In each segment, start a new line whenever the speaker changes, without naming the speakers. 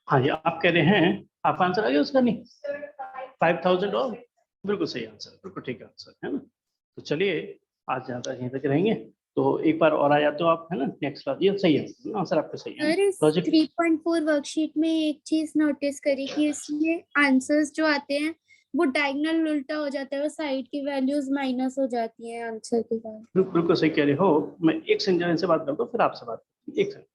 हाँ जी, आप कह रहे हैं आपका आंसर आ गया उसका? नहीं, 5000 और बिल्कुल सही आंसर, बिल्कुल ठीक आंसर है ना। तो चलिए आज ज्यादा यहीं तक रहेंगे, तो एक बार और आ जाते हो आप, है ना। नेक्स्ट क्लास, ये सही है आंसर आपका, सही है।
सर इस 3.4 वर्कशीट में एक चीज नोटिस करी कि इसमें आंसर्स जो आते हैं वो डायगोनल उल्टा हो जाता है, वो साइड की वैल्यूज माइनस हो जाती हैं आंसर के बाद।
बिल्कुल सही कह रहे हो। मैं एक सेकंड से बात करता हूँ, फिर आपसे बात, एक सेकंड।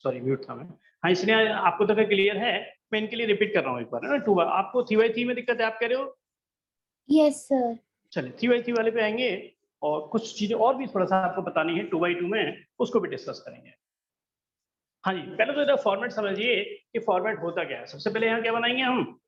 सॉरी, म्यूट था मैं। हाँ, इसलिए आपको तो क्लियर है, मैं इनके लिए रिपीट कर रहा हूँ एक बार, है ना। 2 बार आपको 3/3 में दिक्कत है, आप कह रहे हो।
Yes sir.
चलिए 3/3 वाले पे आएंगे, और कुछ चीजें और भी थोड़ा सा आपको बतानी है 2/2 में, उसको भी डिस्कस करेंगे। हाँ जी, पहले तो इधर फॉर्मेट समझिए कि फॉर्मेट होता क्या है। सबसे पहले यहाँ क्या बनाएंगे हम,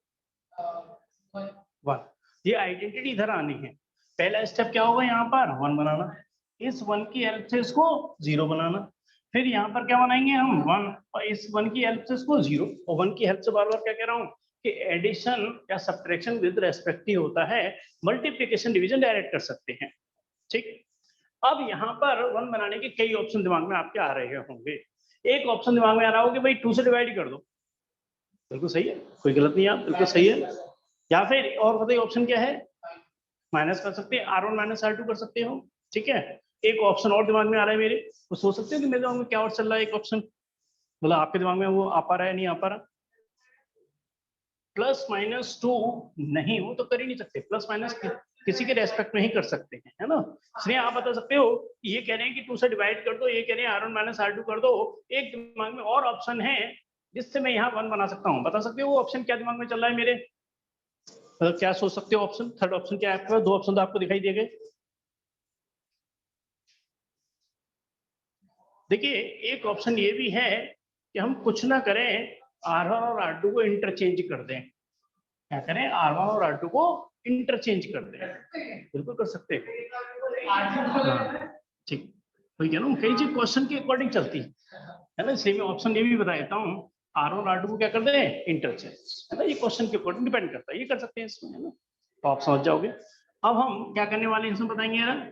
1। ये आइडेंटिटी इधर आनी है। पहला स्टेप क्या होगा, यहाँ पर 1 बनाना, इस 1 की हेल्प से इसको 0 बनाना। फिर यहाँ पर क्या बनाएंगे हम, 1, और इस 1 की हेल्प से इसको 0। और 1 की हेल्प से बार बार क्या कह रहा हूँ कि एडिशन या सब्ट्रैक्शन विद रेस्पेक्ट होता है, मल्टीप्लिकेशन डिवीजन डायरेक्ट कर सकते हैं। ठीक। अब यहाँ पर 1 बनाने के कई ऑप्शन दिमाग में आपके आ रहे होंगे। एक ऑप्शन दिमाग में आ रहा हो कि भाई 2 से डिवाइड कर दो, बिल्कुल सही है, कोई गलत नहीं है, आप बिल्कुल सही है। या फिर और बताइए ऑप्शन क्या है, माइनस कर सकते हैं, R1 माइनस R2 कर सकते हो। ठीक है। एक ऑप्शन और दिमाग में आ रहा है मेरे, तो सोच सकते हो कि मेरे दिमाग में क्या और चल रहा है। एक ऑप्शन मतलब आपके दिमाग में वो आ पा रहा है, नहीं आ पा रहा। +-2 नहीं, वो तो कर ही नहीं सकते। प्लस माइनस किसी के रेस्पेक्ट में ही कर सकते हैं, है ना। इसलिए आप बता सकते हो, ये कह रहे हैं कि 2 से डिवाइड कर दो, ये कह रहे हैं R1 माइनस R2 कर दो। एक दिमाग में और ऑप्शन है जिससे मैं यहाँ 1 बना सकता हूँ, बता सकते हो वो ऑप्शन क्या दिमाग में चल रहा है मेरे, मतलब क्या सोच सकते हो ऑप्शन। थर्ड ऑप्शन क्या है आपके पास, 2 ऑप्शन तो आपको दिखाई दिए गए। देखिए, एक ऑप्शन ये भी है कि हम कुछ ना करें, R1 और R2 को इंटरचेंज कर दें। क्या करें, R1 और R2 को इंटरचेंज कर दें, बिल्कुल कर सकते हैं। हाँ, ठीक। वही कह रहा हूँ, कई चीज क्वेश्चन के अकॉर्डिंग चलती है ना। इसलिए मैं ऑप्शन ये भी बता देता हूँ, R1 और R2 को क्या कर दें, इंटरचेंज, है ना। ये क्वेश्चन के अकॉर्डिंग डिपेंड करता है, ये कर सकते हैं इसमें, है ना। तो आप समझ जाओगे। अब हम क्या करने वाले हैं इसमें बताएंगे यार।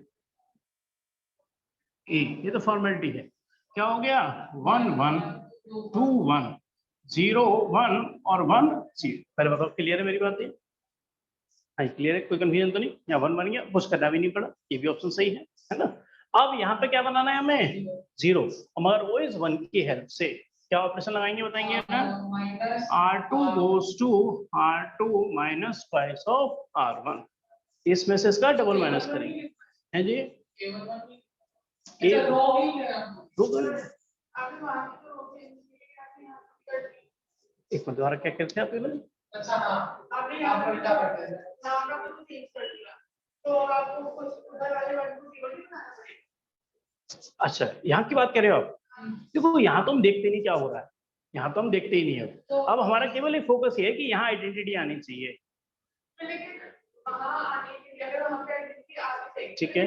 ये तो फॉर्मेलिटी है। क्या हो गया, 1 1 2 1 0 1 और 1 0। पहले बताओ क्लियर है मेरी बात है। हाँ, क्लियर है, कोई कंफ्यूजन तो नहीं। यहाँ 1 बन गया, कुछ करना भी नहीं पड़ा, ये भी ऑप्शन सही है ना। अब यहाँ पे क्या बनाना है हमें, 0, मगर वो इस 1 की हेल्प से क्या ऑपरेशन लगाएंगे बताएंगे। R2 goes to R2 minus twice of R1, इसमें से इसका डबल माइनस करेंगे, है जी। एक मिनट, दोबारा क्या कहते हैं आप लोग। अच्छा, हाँ, आपने यहाँ पर क्या करते हैं, नाम का कुछ चेंज कर दिया, तो आपको कुछ उधर वाले वर्ड को सीक्वेंस बनाना पड़ेगा। अच्छा, यहाँ की बात कर रहे हो आप। देखो, यहाँ तो हम देखते नहीं क्या हो रहा है, यहाँ तो हम देखते ही नहीं है। तो अब हमारा केवल एक फोकस ये है कि यहाँ आइडेंटिटी आनी चाहिए। लेकिन वहाँ आने के लिए अगर हम आइडेंटिटी आ भी ठीक है,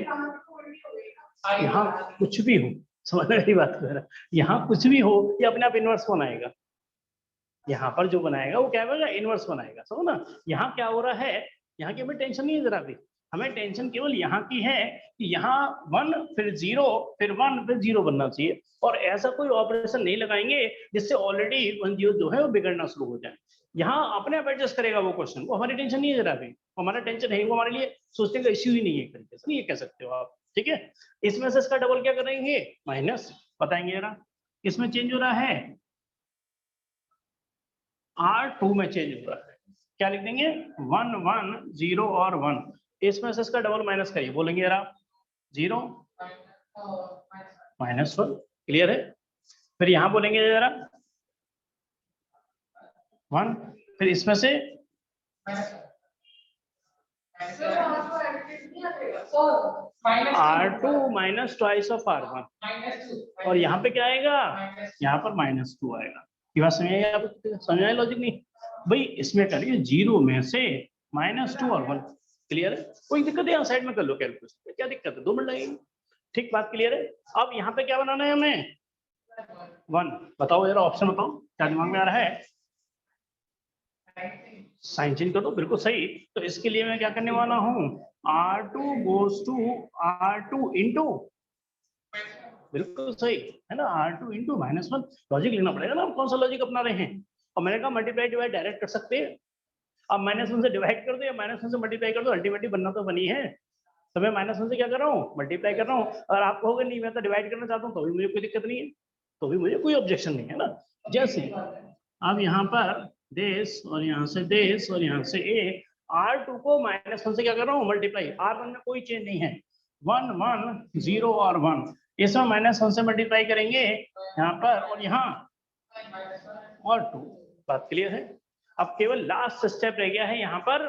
यहाँ कुछ भी हो, समझने की बात कर रहा, यहाँ कुछ भी हो ये अपने आप इनवर्स बनाएगा। यहाँ पर जो बनाएगा वो क्या होगा, इनवर्स बनाएगा। समझो ना, यहाँ क्या हो रहा है, यहाँ की हमें टेंशन नहीं है जरा भी, हमें टेंशन केवल यहाँ की है कि यहाँ 1 फिर 0 फिर 1 फिर 0 बनना चाहिए, और ऐसा कोई ऑपरेशन नहीं लगाएंगे जिससे ऑलरेडी 1 0 जो है वो बिगड़ना शुरू हो जाए। यहाँ अपने आप एडजस्ट करेगा वो क्वेश्चन, वो हमारी टेंशन नहीं है जरा भी, हमारा टेंशन है, वो हमारे लिए सोचने का इश्यू ही नहीं है, एक तरीके से ये कह सकते हो आप। ठीक है, इसमें से इसका डबल क्या करेंगे, माइनस, बताएंगे जरा किसमें चेंज हो रहा है, R2 में चेंज हो रहा है। क्या लिख देंगे, 1 1 0 और 1, इसमें से इसका डबल माइनस करिए, बोलेंगे यार आप 0 -1, क्लियर है। फिर यहाँ बोलेंगे जरा 1, फिर इसमें से R2 minus twice of R1, और यहाँ पे क्या आएगा, यहाँ पर -2 आएगा। ये बात समझ आई आप, समझ आए लॉजिक नहीं भाई, इसमें करिए 0 में से -2 और 1, क्लियर है, कोई दिक्कत है, यहाँ साइड में कर लो कैलकुलेशन, क्या दिक्कत है, 2 मिनट लगेंगे, ठीक, बात क्लियर है। अब यहाँ पे क्या बनाना है हमें, 1, बताओ जरा ऑप्शन बताओ, क्या दिमाग में आ रहा है, साइन चेंज कर दो, बिल्कुल सही। तो इसके लिए मैं क्या करने वाला हूँ, R2 goes to R2 into, बिल्कुल सही है ना, R2 into -1, लॉजिक लेना पड़ेगा ना, कौन सा लॉजिक अपना रहे हैं, और मैंने कहा मल्टीप्लाई डिवाइड डायरेक्ट कर सकते हैं, अब -1 से डिवाइड कर दो या -1 से मल्टीप्लाई कर दो, अल्टीमेटली बनना तो बनी है, तो मैं -1 से क्या कर रहा हूँ, मल्टीप्लाई कर रहा हूँ, अगर आप कहोगे नहीं मैं तो डिवाइड करना चाहता हूँ तो भी मुझे कोई दिक्कत नहीं है, तो भी मुझे कोई ऑब्जेक्शन नहीं है ना। जैसे अब यहाँ पर देश और यहाँ से देश और यहाँ से ए, R2 को -1 से क्या कर रहा हूँ, मल्टीप्लाई, R1 में कोई चेंज नहीं है, 1 1 0 और 1, इसमें -1 से मल्टीप्लाई करेंगे यहाँ पर और यहाँ और 2, बात क्लियर है। अब केवल लास्ट स्टेप रह गया है यहाँ पर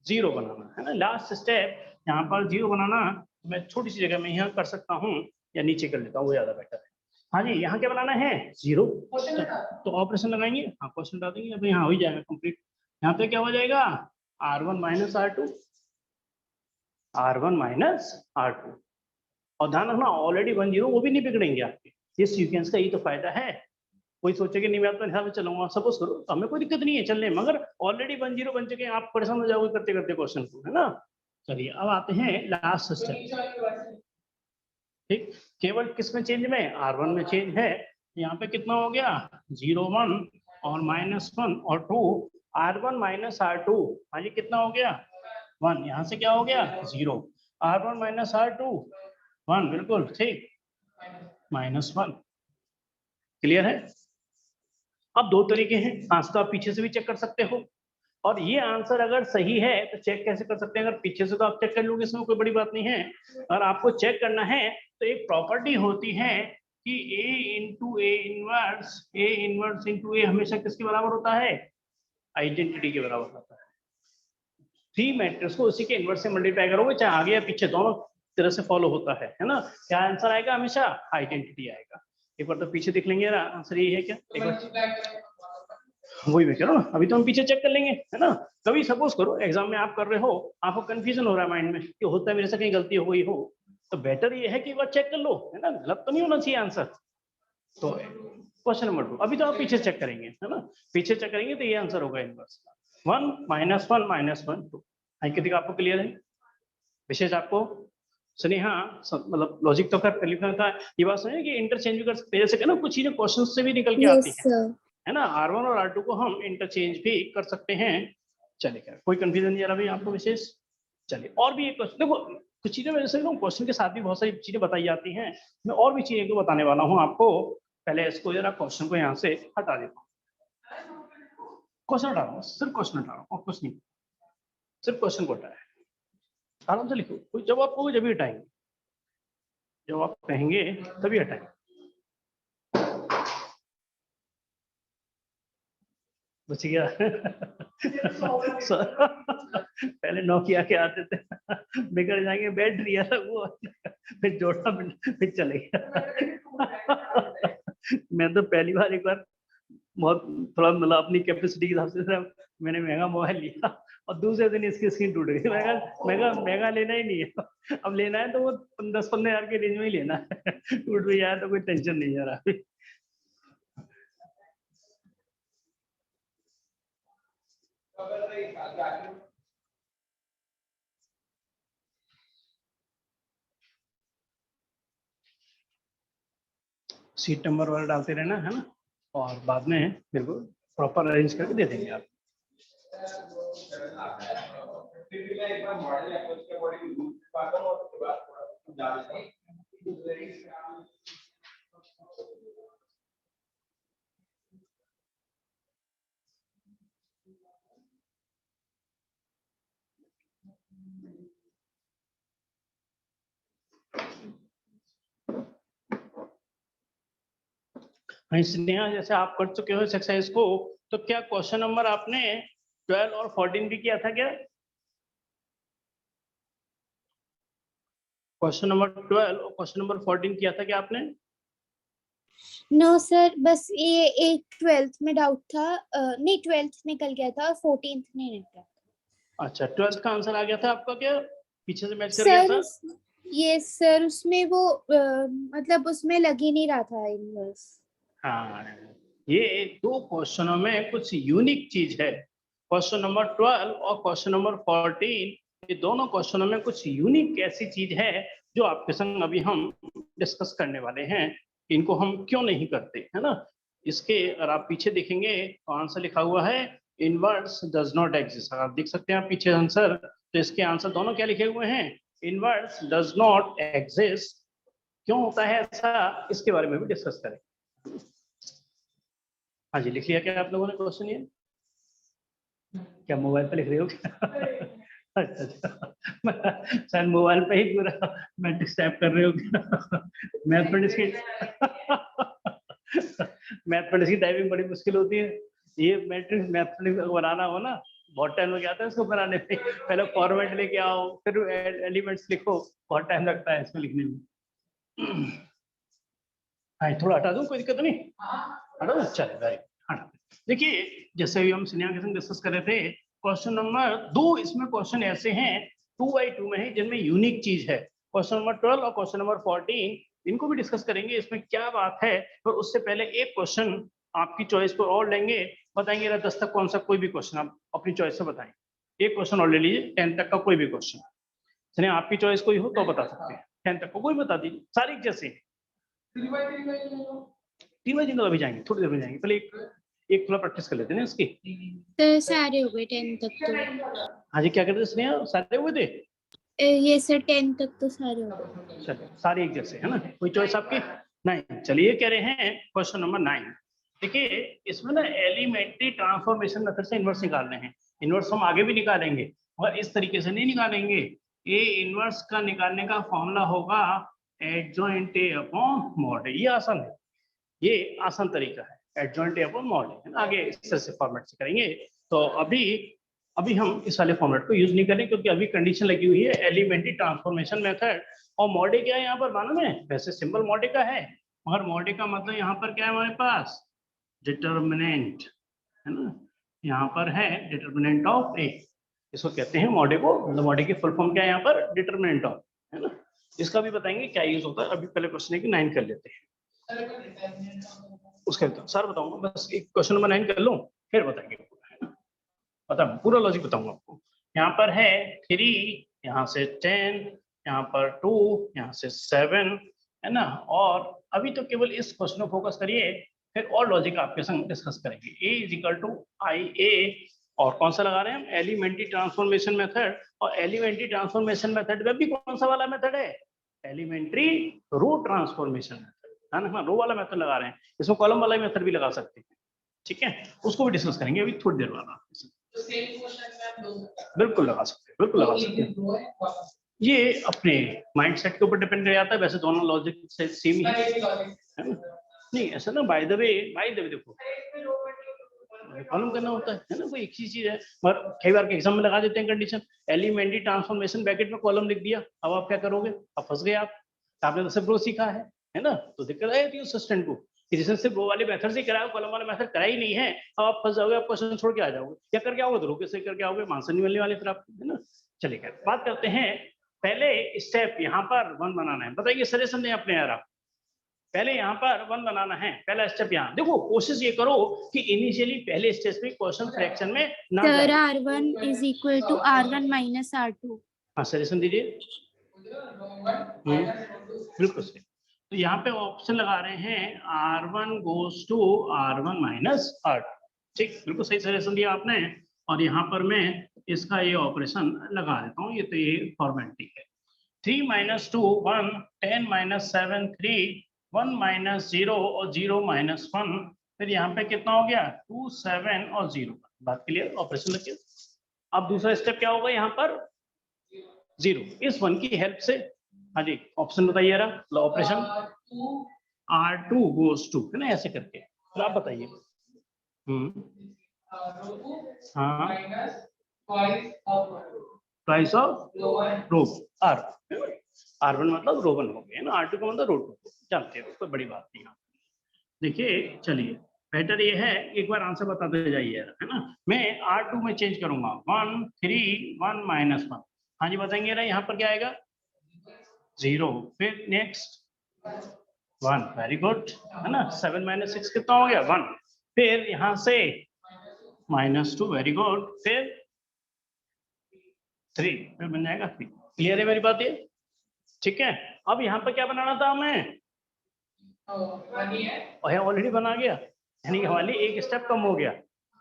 0 बनाना, है ना, लास्ट स्टेप यहाँ पर 0 बनाना, मैं छोटी सी जगह में यहाँ कर सकता हूँ या नीचे कर लेता हूँ, वो ज्यादा बेटर है। हाँ जी, यहाँ क्या बनाना है, 0, तो ऑपरेशन लगाएंगे, हाँ क्वेश्चन डाल देंगे, अभी यहाँ हो ही जाएगा कंप्लीट। यहाँ पे क्या हो जाएगा, R1 minus R2, R1 minus R2, और ध्यान रखना ऑलरेडी 1 0 वो भी नहीं बिगड़ेंगे आपके, ये सीक्वेंस का यही तो फायदा है। कोई सोचे कि नहीं मैं अपने हिसाब से चलूंगा, सपोज करो, तो हमें कोई दिक्कत नहीं है चलने, मगर ऑलरेडी 1 0 बन चुके हैं, आप परेशान हो जाओगे करते करते क्वेश्चन को, है ना। चलिए अब आते हैं लास्ट स्टेप, ठीक, केवल किस में चेंज में, R1 में चेंज है, यहाँ पे कितना हो गया 0 1 और -1 और 2, R1 माइनस R2, हाँ जी कितना हो गया 1, यहाँ से क्या हो गया 0, R1 माइनस R2 1, बिल्कुल ठीक, -1, क्लियर है। अब दो तरीके हैं, आंसर तो आप पीछे से भी चेक कर सकते हो, और ये आंसर अगर सही है तो चेक कैसे कर सकते हैं, अगर पीछे से तो आप चेक कर लोगे, इसमें कोई बड़ी बात नहीं है। अगर आपको चेक करना है तो एक प्रॉपर्टी होती है कि A into A inverse into A हमेशा किसके बराबर होता है, आइडेंटिटी के बराबर होता है। 3 मैट्रिक्स को उसी के इनवर्स से मल्टीप्लाई करोगे, चाहे आगे या पीछे, दोनों तरह से फॉलो होता है ना। क्या आंसर आएगा, हमेशा आइडेंटिटी आएगा। एक बार तो पीछे देख लेंगे ना, आंसर यही है क्या, एक बार वही मैं कह रहा हूँ ना, अभी तो हम पीछे चेक कर लेंगे, है ना। कभी सपोज करो एग्जाम में आप कर रहे हो, आपको कंफ्यूजन हो रहा है माइंड में कि होता है मेरे से कहीं गलती हो गई हो, तो बेटर ये है कि एक बार चेक कर लो, है ना, गलत तो नहीं होना चाहिए आंसर। तो क्वेश्चन नंबर 2, अभी तो आप पीछे चेक करेंगे, है ना, पीछे चेक करेंगे तो ये आंसर होगा इनवर्स 1 -1 -1 2। कितनी आपको क्लियर है, विशेष आपको सुनिए, हाँ मतलब लॉजिक तो कर लिखना था, ये बात समझे कि इंटरचेंज भी कर सकते हैं, जैसे ना कुछ चीजें क्वेश्चन से भी निकल के आती हैं, है ना, R1 और R2 को हम इंटरचेंज भी कर सकते हैं। चलिए कोई कंफ्यूजन नहीं आ रहा भाई आपको विशेष। चलिए और भी एक क्वेश्चन, देखो कुछ चीजें मेरे से क्वेश्चन के साथ भी बहुत सारी चीजें बताई जाती हैं, मैं और भी चीजें को बताने वाला हूँ आपको। पहले इसको जरा क्वेश्चन को यहाँ से हटा देता हूँ, क्वेश्चन हटा रहा हूँ, सिर्फ क्वेश्चन हटा रहा हूँ और कुछ नहीं, सिर्फ क्वेश्चन को हटाया, आराम से लिखो, कोई जब आप कहोगे जब भी हटाएंगे, जब आप कहेंगे तभी हटाएंगे। बच गया पहले नोकिया के आते थे, बिगड़ जाएंगे, बैटरी अलग वो, फिर जोड़ा फिर चले गया मैं तो पहली बार एक बार बहुत थोड़ा मतलब अपनी कैपेसिटी के हिसाब से मैंने महंगा मोबाइल लिया, और दूसरे दिन इसकी स्क्रीन टूट गई। महंगा लेना ही नहीं है, अब लेना है तो वो 10-15 हज़ार के रेंज में ही लेना है। टूट भी जाए तो कोई टेंशन नहीं है अभी। सीट नंबर वाला डालते रहना है ना, और बाद में मेरे को प्रॉपर अरेंज करके दे देंगे आप। हाँ स्नेहा, जैसे आप कर चुके हो इस एक्सरसाइज को, तो क्या क्वेश्चन नंबर आपने 12 और 14 भी किया था क्या? क्वेश्चन नंबर 12 और क्वेश्चन नंबर 14 किया था क्या आपने?
नो सर, बस ये एक 12th में डाउट था, नहीं 12th निकल गया था और 14th नहीं निकला।
अच्छा, 12th का आंसर आ गया था आपका क्या? पीछे से मैच कर गया था?
ये सर उसमें वो मतलब उसमें लग ही नहीं रहा था इनवर्स।
हाँ, ये दो क्वेश्चनों में कुछ यूनिक चीज है। क्वेश्चन नंबर 12 और क्वेश्चन नंबर 14, ये दोनों क्वेश्चनों में कुछ यूनिक ऐसी चीज है जो आपके संग अभी हम डिस्कस करने वाले हैं। इनको हम क्यों नहीं करते, है ना। इसके अगर आप पीछे देखेंगे तो आंसर लिखा हुआ है इनवर्स डज नॉट एग्जिस्ट। आप देख सकते हैं आप पीछे आंसर, तो इसके आंसर दोनों क्या लिखे हुए हैं? Inverse does not exist. क्यों होता है ऐसा, इसके बारे में भी डिस्कस करें। हाँ जी, लिख लिया क्या आप लोगों ने क्वेश्चन? ये क्या मोबाइल पे लिख रहे हो क्या? अच्छा, शायद मोबाइल पे ही पूरा मैट्रिक्स टाइप कर रहे हो क्या? मैथमेटिक्स की मैथमेटिक्स की टाइपिंग बड़ी मुश्किल होती है। ये मैथमेटिक्स बनाना हो ना, बहुत टाइम लग जाता है इसको बनाने में। पहले फॉर्मेट लेके आओ, फिर एलिमेंट्स लिखो, बहुत टाइम लगता है इसको लिखने में। हाँ, थोड़ा हटा दूं, कोई दिक्कत नहीं? हटा दूं, चलो वेरी गुड। देखिए, जैसे अभी हम सिन्हा के संग डिस्कस कर रहे थे, क्वेश्चन नंबर 2, इसमें क्वेश्चन ऐसे हैं 2x2 में है जिनमें यूनिक चीज है। क्वेश्चन नंबर 12 और क्वेश्चन नंबर 14, इनको भी डिस्कस करेंगे, इसमें क्या बात है। पर उससे पहले एक क्वेश्चन आपकी चॉइस पर और लेंगे, बताएंगे 10 तक कौन सा कोई भी क्वेश्चन आप अपनी चॉइस से बताएं। एक क्वेश्चन और ले लीजिए, 10 तक का कोई भी क्वेश्चन। सिन्हा आपकी चॉइस कोई हो तो बता सकते हैं, 10 तक को कोई बता दीजिए, सारी जैसे। 3 बजे तो अभी जाएंगे, थोड़ी देर में जाएंगे, पहले एक थोड़ा प्रैक्टिस कर लेते हैं ना इसकी।
तो सारे हो गए 10 तक तो।
हाँ जी, क्या करते थे स्नेहा, सारे हुए थे?
ये सर 10 तक तो सारे हो गए।
चलिए, सारे एक जैसे है ना, कोई चॉइस आपकी? नहीं, चलिए कह रहे हैं क्वेश्चन नंबर 9। देखिए, इसमें ना एलिमेंट्री ट्रांसफॉर्मेशन मेथड से इनवर्स निकालने हैं। इनवर्स हम आगे भी निकालेंगे, और इस तरीके से नहीं निकालेंगे। ए इनवर्स का निकालने का फॉर्मूला होगा एडजॉइंट ए अपॉन मॉड। ये आसान है, ये आसान तरीका है, एडजॉइंट ए अपॉन मॉड है ना। आगे इस तरह से फॉर्मेट से करेंगे। तो अभी हम इस वाले फॉर्मेट को यूज नहीं करें, क्योंकि अभी कंडीशन लगी हुई है एलिमेंट्री ट्रांसफॉर्मेशन मेथड। और मॉडे क्या है यहाँ पर मालूम है? वैसे सिंबल मॉडे का है, मगर मॉडे का मतलब यहाँ पर क्या है हमारे पास? डिटर्मिनेंट, है ना। यहाँ पर है डिटर्मिनेंट ऑफ ए, इसको कहते हैं मॉडे को। मतलब मॉडे की फुल फॉर्म क्या है यहाँ पर? डिटर्मिनेंट ऑफ, है ना। इसका भी बताएंगे क्या यूज होता है। अभी पहले क्वेश्चन है कि 9 कर लेते हैं, उसके सर बताऊंगा। बस एक क्वेश्चन नंबर 9 कर लूं, फिर बताएंगे, है ना। बता पूरा लॉजिक बताऊंगा आपको। यहाँ पर है 3, यहाँ से 10, यहाँ पर 2, यहाँ से 7, है ना। और अभी तो केवल इस क्वेश्चन को फोकस करिए, फिर और लॉजिक आपके संग डिस्कस करेंगे। A is equal to I A, और कौन सा लगा रहे हैं हम? Elementary transformation method. और एलिमेंट्री ट्रांसफॉर्मेशन मेथड में भी कौन सा वाला मेथड है? एलिमेंट्री रो ट्रांसफॉर्मेशन मेथड, है ना। रो वाला मेथड लगा रहे हैं, इसमें कॉलम वाला मेथड भी लगा सकते हैं, ठीक है। उसको भी डिस्कस करेंगे अभी थोड़ी देर बाद। बिल्कुल लगा सकते हैं, बिल्कुल लगा सकते हैं। ये अपने माइंडसेट के ऊपर डिपेंड कर जाता है, वैसे दोनों लॉजिक से सेम ही है ना। नहीं ऐसा ना, बाय द वे देखो, कॉलम करना होता है ना, कोई एक ही चीज है। मगर कई बार के एग्जाम में लगा देते हैं कंडीशन, एलिमेंट्री ट्रांसफॉर्मेशन ब्रैकेट में कॉलम लिख दिया, अब आप क्या करोगे? अब फंस गए आप। आपने तो सिर्फ रो सीखा है ना, तो दिक्कत आई थी उस असिस्टेंट को। जिसने सिर्फ रो वाले मेथड से कराया, कॉलम वाला मेथड करा ही नहीं है, अब आप फंस जाओगे, आप क्वेश्चन छोड़ के आ जाओगे, क्या करके आओगे, तो रो के से करके आओगे, आंसर नहीं मिलने वाले फिर आपको, है ना। चलिए खैर बात करते हैं, पहले स्टेप यहाँ पर 1 बनाना है। बताइए सजेशन दें अपने यार, पहले यहाँ पर 1 बनाना है, पहला स्टेप यहाँ देखो, कोशिश ये करो कि इनिशियली पहले स्टेज में क्वेश्चन फ्रैक्शन में ना
सर
जाए।
R1 is equal to R1 minus R2।
हाँ सजेशन दीजिए। बिल्कुल सही। तो यहाँ पे ऑप्शन लगा रहे हैं R1 goes to R1 minus R2, ठीक, बिल्कुल सही सजेशन दिया आपने। और यहाँ पर मैं इसका ये ऑपरेशन लगा देता हूँ, ये तो ये फॉर्मेलिटी है। 3 माइनस 2 1, 10 माइनस 7 3, 1 माइनस 0 और 0 माइनस 1, फिर यहाँ पे कितना हो गया 2 7 और 0। बात क्लियर, ऑपरेशन लगे। अब दूसरा स्टेप क्या होगा यहाँ पर 0, इस 1 की हेल्प से, हाँ जी ऑप्शन बताइए रहा, ऑपरेशन R2 गोज टू, है ना, ऐसे करके, तो आप बताइए। हाँ twice of row are, R1 मतलब रो 1 हो गया ना, R2 का मतलब रो 2, जानते हो, कोई बड़ी बात नहीं। देखिए चलिए बेटर ये है, एक बार आंसर बताते जाइए, है ना। मैं R2 में चेंज करूंगा 1 3 1 माइनस 1, हाँ जी बताएंगे ना, यहाँ पर क्या आएगा 0, फिर नेक्स्ट 1, वेरी गुड, है ना। 7 माइनस 6 कितना हो गया 1, फिर यहाँ से -2, वेरी गुड, फिर 3, फिर बन जाएगा 3। क्लियर है मेरी बात ये, ठीक है। अब यहाँ पर क्या बनाना था हमें, ऑलरेडी बना गया, यानी कि हमारे लिए एक स्टेप कम हो गया,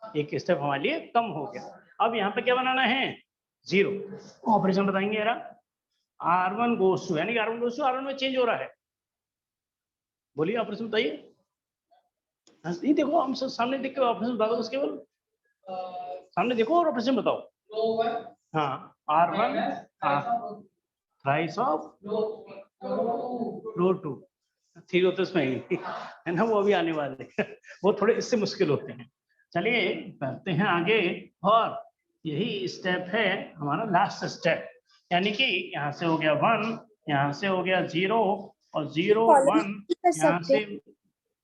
एक स्टेप हमारे लिए कम हो गया। अब यहाँ पे क्या बनाना है 0, ऑपरेशन बताएंगे यार, R1 गोज टू, यानी कि R1 गोज टू R1 में चेंज हो रहा है, बोलिए ऑपरेशन बताइए। नहीं देखो, हम सामने देख के ऑपरेशन बता दो, उसके बाद सामने देखो और ऑपरेशन बताओ। हाँ R1 राइस ऑफ रो 2, 3 होते उसमें है ना, वो अभी आने वाले वो थोड़े इससे मुश्किल होते हैं। चलिए करते हैं आगे, और यही स्टेप है हमारा लास्ट स्टेप, यानी कि यहाँ से हो गया 1, यहाँ से हो गया 0 और 0 1 यहाँ से,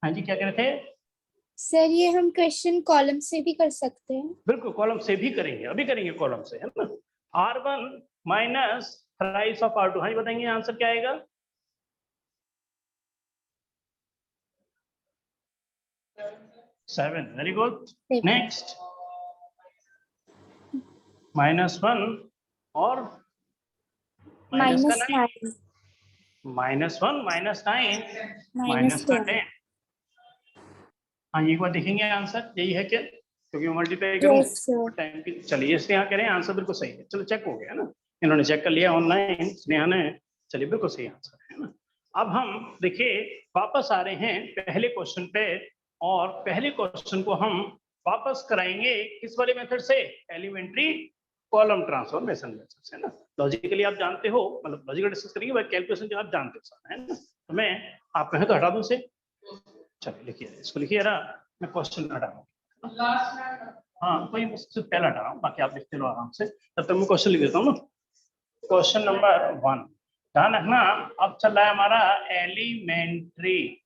हाँ जी क्या कह रहे थे
सर, ये हम क्वेश्चन कॉलम से भी कर सकते हैं।
बिल्कुल कॉलम से भी करेंगे, अभी करेंगे कॉलम से, है ना। R1 minus rice of R2, हाँ जी बताएंगे आंसर क्या आएगा 7, वेरी गुड, नेक्स्ट -1 और माइनस का 9, -1 -9 माइनस का 10। हाँ एक बार देखेंगे आंसर यही है क्या, क्योंकि मल्टीप्लाई करूँ टाइम की। चलिए इससे यहाँ करें, आंसर बिल्कुल सही है, चलो चेक हो गया ना, इन्होंने चेक कर लिया ऑनलाइन, स्नेहा ने, चलिए बिल्कुल सही आंसर है ना। अब हम देखिए वापस आ रहे हैं पहले क्वेश्चन पे, और पहले क्वेश्चन को हम वापस कराएंगे किस वाले मेथड से, एलिमेंट्री कॉलम ट्रांसफॉर्मेशन मेथड से, है ना। लॉजिकली आप जानते हो, मतलब लॉजिकल डिस्कस करेंगे, बट कैलकुलेशन जो आप जानते हो, है ना। तो मैं आप कहें तो हटा दूं से, चलिए लिखिए, इसको लिखिए ना, मैं क्वेश्चन हटा रहा हूँ, हाँ कोई मुझसे पहला हटा रहा हूँ, बाकी आप लिखते रहो आराम से, तब तक मैं क्वेश्चन लिख देता हूँ ना। क्वेश्चन नंबर 1, ध्यान रखना, अब चल रहा है हमारा एलिमेंट्री,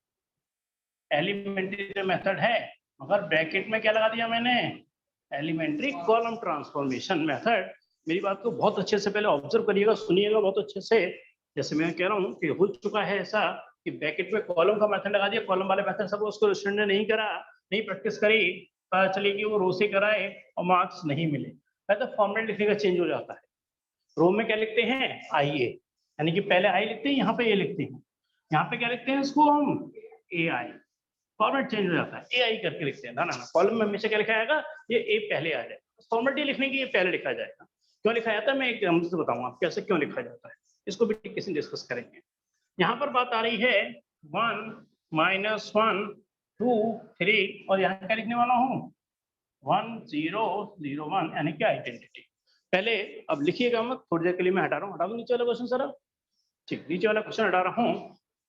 एलिमेंट्री जो मेथड है, मगर ब्रैकेट में क्या लगा दिया मैंने, एलिमेंट्री कॉलम ट्रांसफॉर्मेशन मेथड। मेरी बात को बहुत अच्छे से पहले ऑब्जर्व करिएगा, सुनिएगा बहुत अच्छे से। जैसे मैं कह रहा हूँ कि हो चुका है ऐसा कि ब्रैकेट में कॉलम का मेथड लगा दिया, कॉलम वाले मेथड सब उसको स्टूडेंट ने नहीं करा, नहीं प्रैक्टिस करी, पता चले कि वो रो से कराए और मार्क्स नहीं मिले, तो फॉर्मेट लिखने का चेंज हो जाता है। रो में क्या लिखते हैं आई ए, यानी कि पहले आई लिखते हैं, यहाँ पे ए लिखते हैं, यहाँ पे क्या लिखते हैं इसको हम ए आई, फॉर्मेट चेंज हो जाता है, ए आई करके लिखते हैं ना, कॉलम में हमेशा क्या लिखा जाएगा, ये ए पहले आ जाएगा, फॉर्मेट ये लिखने की ये पहले लिखा जाएगा। क्यों लिखा जाता है मैं एक हमसे बताऊंगा आप कैसे क्यों लिखा जाता है, इसको भी किसी डिस्कस करेंगे। यहाँ पर बात आ रही है 1 -1 2 3, और यहाँ क्या लिखने वाला हूँ 1 0 0 1, यानी कि आइडेंटिटी। पहले अब लिखिएगा मत, थोड़ी देर के लिए मैं हटा रहा हूँ, हटा दूँ नीचे वाला क्वेश्चन सर, ठीक, नीचे वाला क्वेश्चन हटा रहा हूँ।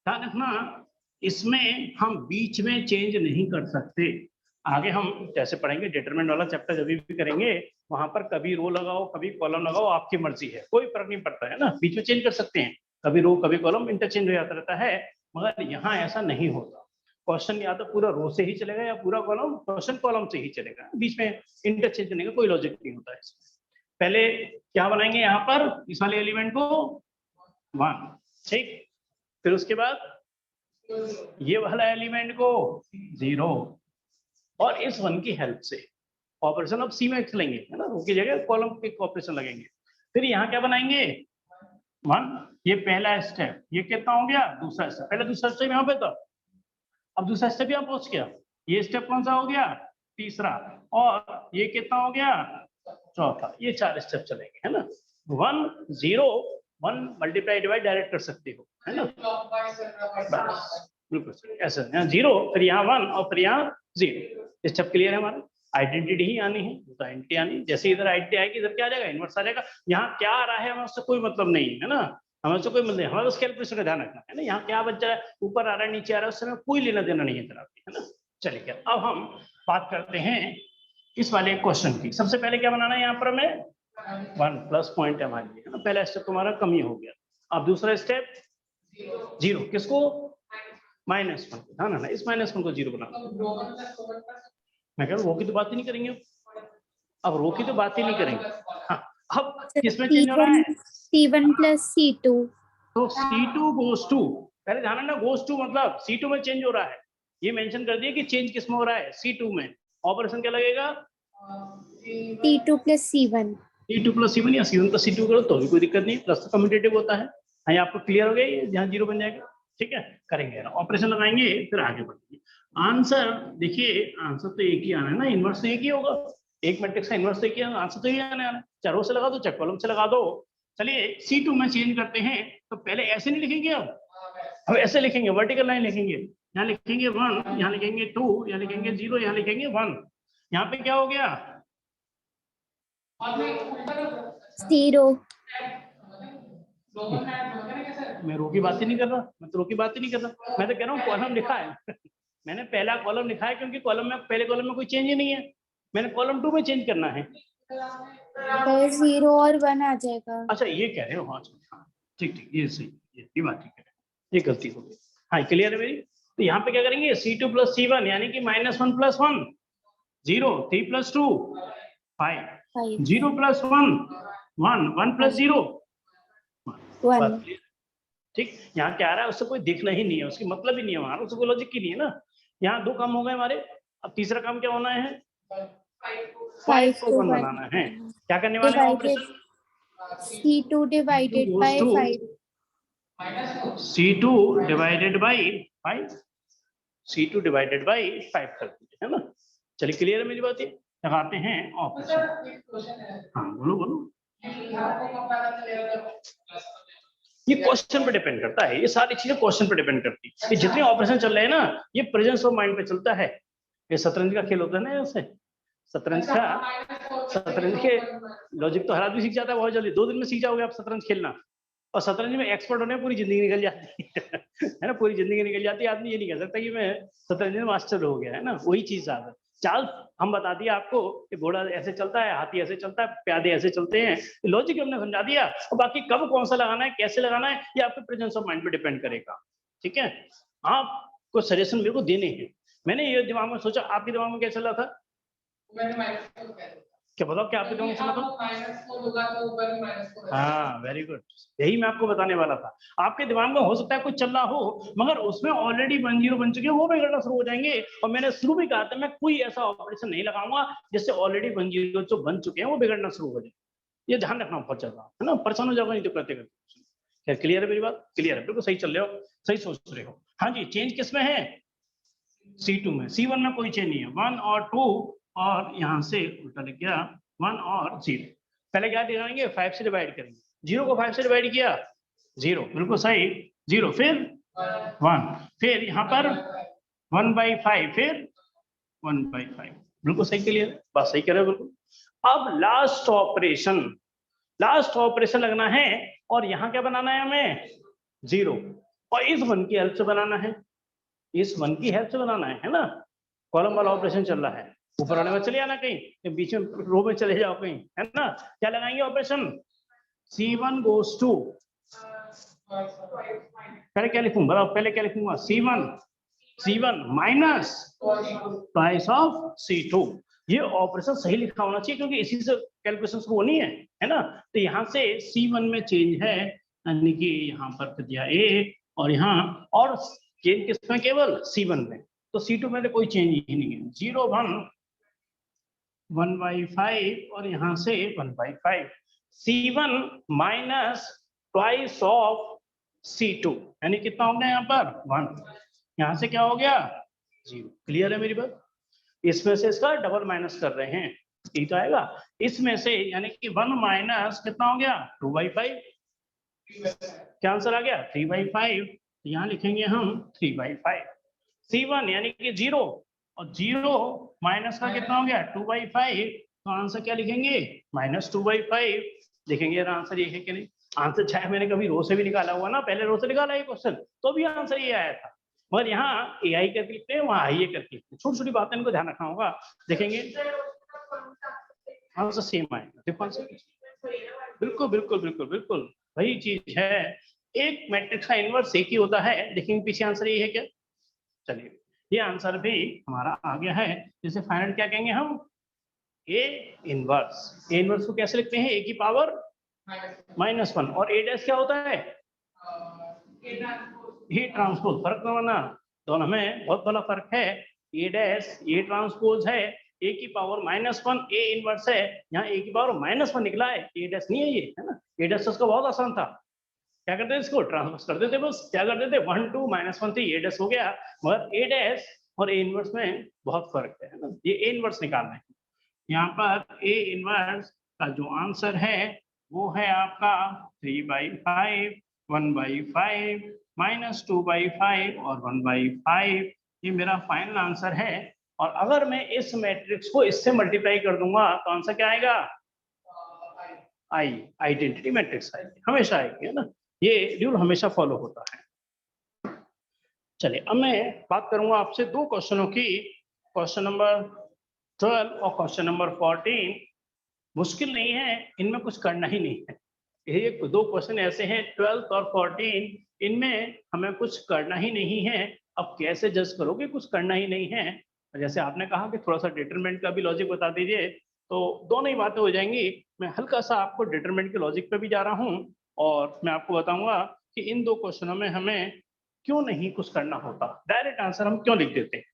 ध्यान रखना इसमें हम बीच में चेंज नहीं कर सकते, आगे हम जैसे पढ़ेंगे डिटरमिनेंट वाला चैप्टर जब भी करेंगे, वहां पर कभी रो लगाओ कभी कॉलम लगाओ, आपकी मर्जी है, कोई फर्क नहीं पड़ता है ना, बीच में चेंज कर सकते हैं, कभी रो कभी कॉलम इंटरचेंज हो जाता रहता है, मगर यहाँ ऐसा नहीं होता। क्वेश्चन या तो पूरा रो से ही चलेगा या पूरा कॉलम क्वेश्चन कॉलम से ही चलेगा, बीच में इंटरचेंज करने का कोई लॉजिक नहीं होता है। पहले क्या बनाएंगे यहाँ पर, इस वाले एलिमेंट को 1, ठीक, फिर उसके बाद ये वाला एलिमेंट को 0 और इस 1 की हेल्प से ऑपरेशन अब सी में चलेंगे, है ना, रो की जगह कॉलम के ऑपरेशन लगेंगे। फिर यहाँ क्या बनाएंगे 1, ये पहला स्टेप, ये कितना हो गया दूसरा स्टेप, पहले दूसरा स्टेप यहाँ पे था, अब दूसरा स्टेप यहाँ पहुंच गया, ये स्टेप कौन सा हो गया तीसरा, और ये कितना हो गया चौथा, ये 4 स्टेप चलेंगे, है ना। 1 0 1 मल्टीप्लाई डिवाइड डायरेक्ट कर सकते हो, है ना, बिल्कुल ऐसा, यहाँ 0 फिर यहाँ 1 और फिर यहाँ 0, स्टेप क्लियर है हमारा। आइडेंटिटी ही आनी है, तो आइडेंटिटी आनी, जैसे इधर आइडेंटिटी आएगी इधर क्या आ जाएगा इनवर्स आ जाएगा। यहाँ क्या आ रहा है हमें उससे कोई मतलब नहीं है ना, हमें उससे कोई मतलब नहीं, हमें बस कैलकुलेशन का ध्यान रखना है ना, यहाँ क्या बच जाए ऊपर आ रहा है नीचे आ रहा है उससे हमें कोई लेना देना नहीं है तरह, है ना। चलिए अब हम बात करते हैं इस वाले क्वेश्चन की। सबसे पहले क्या बनाना है यहाँ पर हमें 1 प्लस पॉइंट है हमारे लिए, है ना, पहला स्टेप तुम्हारा कम ही हो गया। अब दूसरा स्टेप 0 किसको -1, हाँ ना, इस -1 को 0 बनाना। मैं कह रहा हूँ रो की तो बात ही नहीं करेंगे, अब रो की तो बात ही नहीं करेंगे। हाँ, अब किसमें चेंज हो रहा है
C1 प्लस C2,
तो C2 goes to, पहले ध्यान रखना goes to मतलब C2 में चेंज हो रहा है, ये मेंशन कर दिया कि चेंज किस में हो रहा है C2 में, ऑपरेशन क्या लगेगा
C2 plus C1,
C2 plus C1 या C1 प्लस C2 करो तो भी कोई दिक्कत नहीं, प्लस तो कम्यूटेटिव होता है। हाँ, ये आपको क्लियर हो गया, ये यहाँ 0 बन जाएगा, ठीक है, करेंगे ऑपरेशन लगाएंगे फिर आगे बढ़ेंगे। आंसर देखिए, आंसर तो एक ही आना है ना, इनवर्स तो एक ही होगा, एक मैट्रिक्स का इनवर्स एक ही आंसर तो यही आने वाला है, चाहे रो से लगा दो चाहे कॉलम से लगा दो। चलिए C2 में चेंज करते हैं, तो पहले ऐसे नहीं लिखेंगे, अब ऐसे लिखेंगे, वर्टिकल लाइन लिखेंगे, यहाँ लिखेंगे 1, यहाँ लिखेंगे 2, यहाँ लिखेंगे 0, यहाँ लिखेंगे 1, यहाँ पे क्या हो गया
0,
मैं रो की बात ही नहीं कर रहा, मैं तो रो की बात ही नहीं कर रहा, मैं तो कह रहा हूँ कॉलम लिखा है मैंने पहला कॉलम लिखा है क्योंकि कॉलम में पहले कॉलम में कोई चेंज ही नहीं है, मैंने कॉलम 2 में चेंज करना है।
तो 0 और 1 आ जाएगा।
अच्छा ये कह रहे हो, हाँ ठीक ठीक, ये सही, ये बात ठीक है, ये गलती हो गई। हाँ क्लियर है मेरी। तो यहाँ पे क्या करेंगे C2 प्लस C1 यानी कि -1 प्लस 1 0, 3 प्लस 2 5, 0 प्लस 1 1, 1 प्लस 0 1, ठीक। यहाँ क्या आ रहा है उससे कोई दिखना ही नहीं है, उसकी मतलब ही नहीं है वहां, उससे कोई लॉजिक ही नहीं है ना। यहाँ 2 काम हो गए हमारे, अब तीसरा काम क्या होना है 5 को 1 बनाना है। क्या करने वाले हैं operation
C2 divided by 5,
C2 divided by 5, C2 divided by 5 कर दीजिए, है ना। चलिए क्लियर है मेरी बात, ये लगाते हैं ऑपरेशन। हाँ बोलो बोलो। ये क्वेश्चन पे डिपेंड करता है, ये सारी चीजें क्वेश्चन पे डिपेंड करती है, ये जितने ऑपरेशन चल रहे हैं ना ये प्रेजेंस ऑफ माइंड पे चलता है। ये शतरंज का खेल होता है ना, ऐसे शतरंज के लॉजिक तो हर आदमी सीख जाता है बहुत जल्दी, 2 दिन में सीख जाओगे आप शतरंज खेलना, और शतरंज में एक्सपर्ट होने पूरी जिंदगी निकल जाती है ना, पूरी जिंदगी निकल जाती है। आदमी ये नहीं कह सकता कि मैं शतरंज में मास्टर हो गया, है ना, वही चीज आ चाल हम बता दिया आपको कि घोड़ा ऐसे चलता है, हाथी ऐसे चलता है, प्यादे ऐसे चलते हैं, लॉजिक हमने समझा दिया, और बाकी कब कौन सा लगाना है कैसे लगाना है ये आपके प्रेजेंस ऑफ माइंड पे डिपेंड करेगा, ठीक है। आपको सजेशन मेरे को देने हैं, मैंने ये दिमाग में सोचा, आपके दिमाग में क्या चल रहा था क्या बताओ, क्या आपके दिमाग में चल रहा था? हाँ वेरी गुड, यही मैं आपको बताने वाला था। आपके दिमाग में हो सकता है कुछ चल रहा हो मगर उसमें ऑलरेडी 1 0 बन चुके हैं, वो बिगड़ना शुरू हो जाएंगे। और मैंने शुरू भी कहा था मैं कोई ऐसा ऑपरेशन नहीं लगाऊंगा जिससे ऑलरेडी 1 0 जो बन चुके हैं वो बिगड़ना शुरू हो जाए, ये ध्यान रखना बहुत ज्यादा, है ना, परेशान हो जाओगे नहीं तो करते करते। क्लियर है मेरी बात? क्लियर है, बिल्कुल सही चल रहे हो, सही सोच रहे हो। हाँ जी, चेंज किसमें है C2 में, C1 में कोई चेंज नहीं है, 1 और 2 और यहाँ से उल्टा लिख गया 1 और 0। पहले क्या दिखाएंगे 5 से डिवाइड करेंगे, 0 को 5 से डिवाइड किया 0, बिल्कुल सही 0, फिर 1, फिर यहाँ पर 1/5, फिर 1/5, बिल्कुल सही के लिए बात सही कह रहे हो बिल्कुल। अब लास्ट ऑपरेशन लगना है और यहाँ क्या बनाना है हमें 0, और इस 1 की हेल्प से बनाना है, इस 1 की हेल्प से बनाना है ना। कॉलम वाला ऑपरेशन चल रहा है, ऊपर वाले में चले आना कहीं, बीच में रो में चले जाओ कहीं, है ना। क्या लगाएंगे ऑपरेशन C1 goes to, पहले क्या लिखूं बताओ, पहले क्या लिखूंगा C1 C1 minus twice of C2। ये ऑपरेशन सही लिखा होना चाहिए क्योंकि इसी से कैलकुलेशन शुरू होनी है ना। तो यहाँ से C1 में चेंज है, यानी कि यहाँ पर कर दिया A और यहाँ, और चेंज किसमें, केवल C1 में। तो C2 में तो कोई चेंज ही नहीं है, 0 1/5 और यहाँ से 1/5। C1 minus twice of C2 यानी कितना हो गया यहाँ पर 1, यहाँ से क्या हो गया 0। क्लियर है मेरी बात? इसमें से इसका डबल माइनस कर रहे हैं, ठीक आएगा। इसमें से यानी कि 1 माइनस कितना हो गया 2/5, क्या आंसर आ गया 3/5। यहाँ लिखेंगे हम 3/5। C1 यानी कि 0 और 0 माइनस का कितना हो गया 2/5, तो आंसर क्या लिखेंगे -2/5 लिखेंगे। आंसर ये है कि नहीं? आंसर चाहे मैंने कभी रो से भी निकाला हुआ ना, पहले रो से निकाला ये क्वेश्चन तो भी आंसर ये आया था, मगर यहाँ AI करके लिखते हैं, वहाँ IA करके लिखते हैं। छोटी छोटी बातें इनको ध्यान रखना होगा। देखेंगे आंसर सेम आएगा, बिल्कुल बिल्कुल बिल्कुल बिल्कुल वही चीज है। एक मैट्रिक्स का इनवर्स एक ही होता है, लेकिन पीछे आंसर ये है क्या? चलिए ये आंसर भी हमारा आ गया है। जिसे फाइनल क्या कहेंगे हम, A इनवर्स को कैसे लिखते हैं, A की पावर -1 और A डैश क्या होता है A ट्रांसपोज। फर्क समझना, दोनों में बहुत बड़ा फर्क है। A डैश A ट्रांसपोज है, A की पावर -1 A इनवर्स है, यहाँ A की पावर -1 निकला है, A डैश नहीं है ये, है ना। A डैश उसका बहुत आसान था, क्या करते थे इसको ट्रांसपोज कर देते, बस क्या करते थे 1 2 -1 थी A डैश हो गया। मगर A डैश और A इनवर्स में बहुत फर्क है ना। ये A इनवर्स निकालना है। यहाँ पर A इनवर्स का जो आंसर है वो है आपका 3/5 1/5 -2/5 और 1/5। ये मेरा फाइनल आंसर है। और अगर मैं इस मैट्रिक्स को इससे मल्टीप्लाई कर दूंगा तो आंसर क्या आएगा, आइडेंटिटी मैट्रिक्स आएगी, हमेशा आएगी, है ना। ये रूल हमेशा फॉलो होता है। चलिए अब मैं बात करूंगा आपसे दो क्वेश्चनों की, क्वेश्चन नंबर 12 और क्वेश्चन नंबर 14। मुश्किल नहीं है, इनमें कुछ करना ही नहीं है। ये दो क्वेश्चन ऐसे हैं 12 और 14, इनमें हमें कुछ करना ही नहीं है। अब कैसे जज करोगे, कुछ करना ही नहीं है। जैसे आपने कहा कि थोड़ा सा डिटरमिनेंट का भी लॉजिक बता दीजिए, तो दोनों ही बातें हो जाएंगी। मैं हल्का सा आपको डिटरमिनेंट के लॉजिक पे भी जा रहा हूँ और मैं आपको बताऊंगा कि इन दो क्वेश्चनों में हमें क्यों नहीं कुछ करना होता, डायरेक्ट आंसर हम क्यों लिख देते हैं।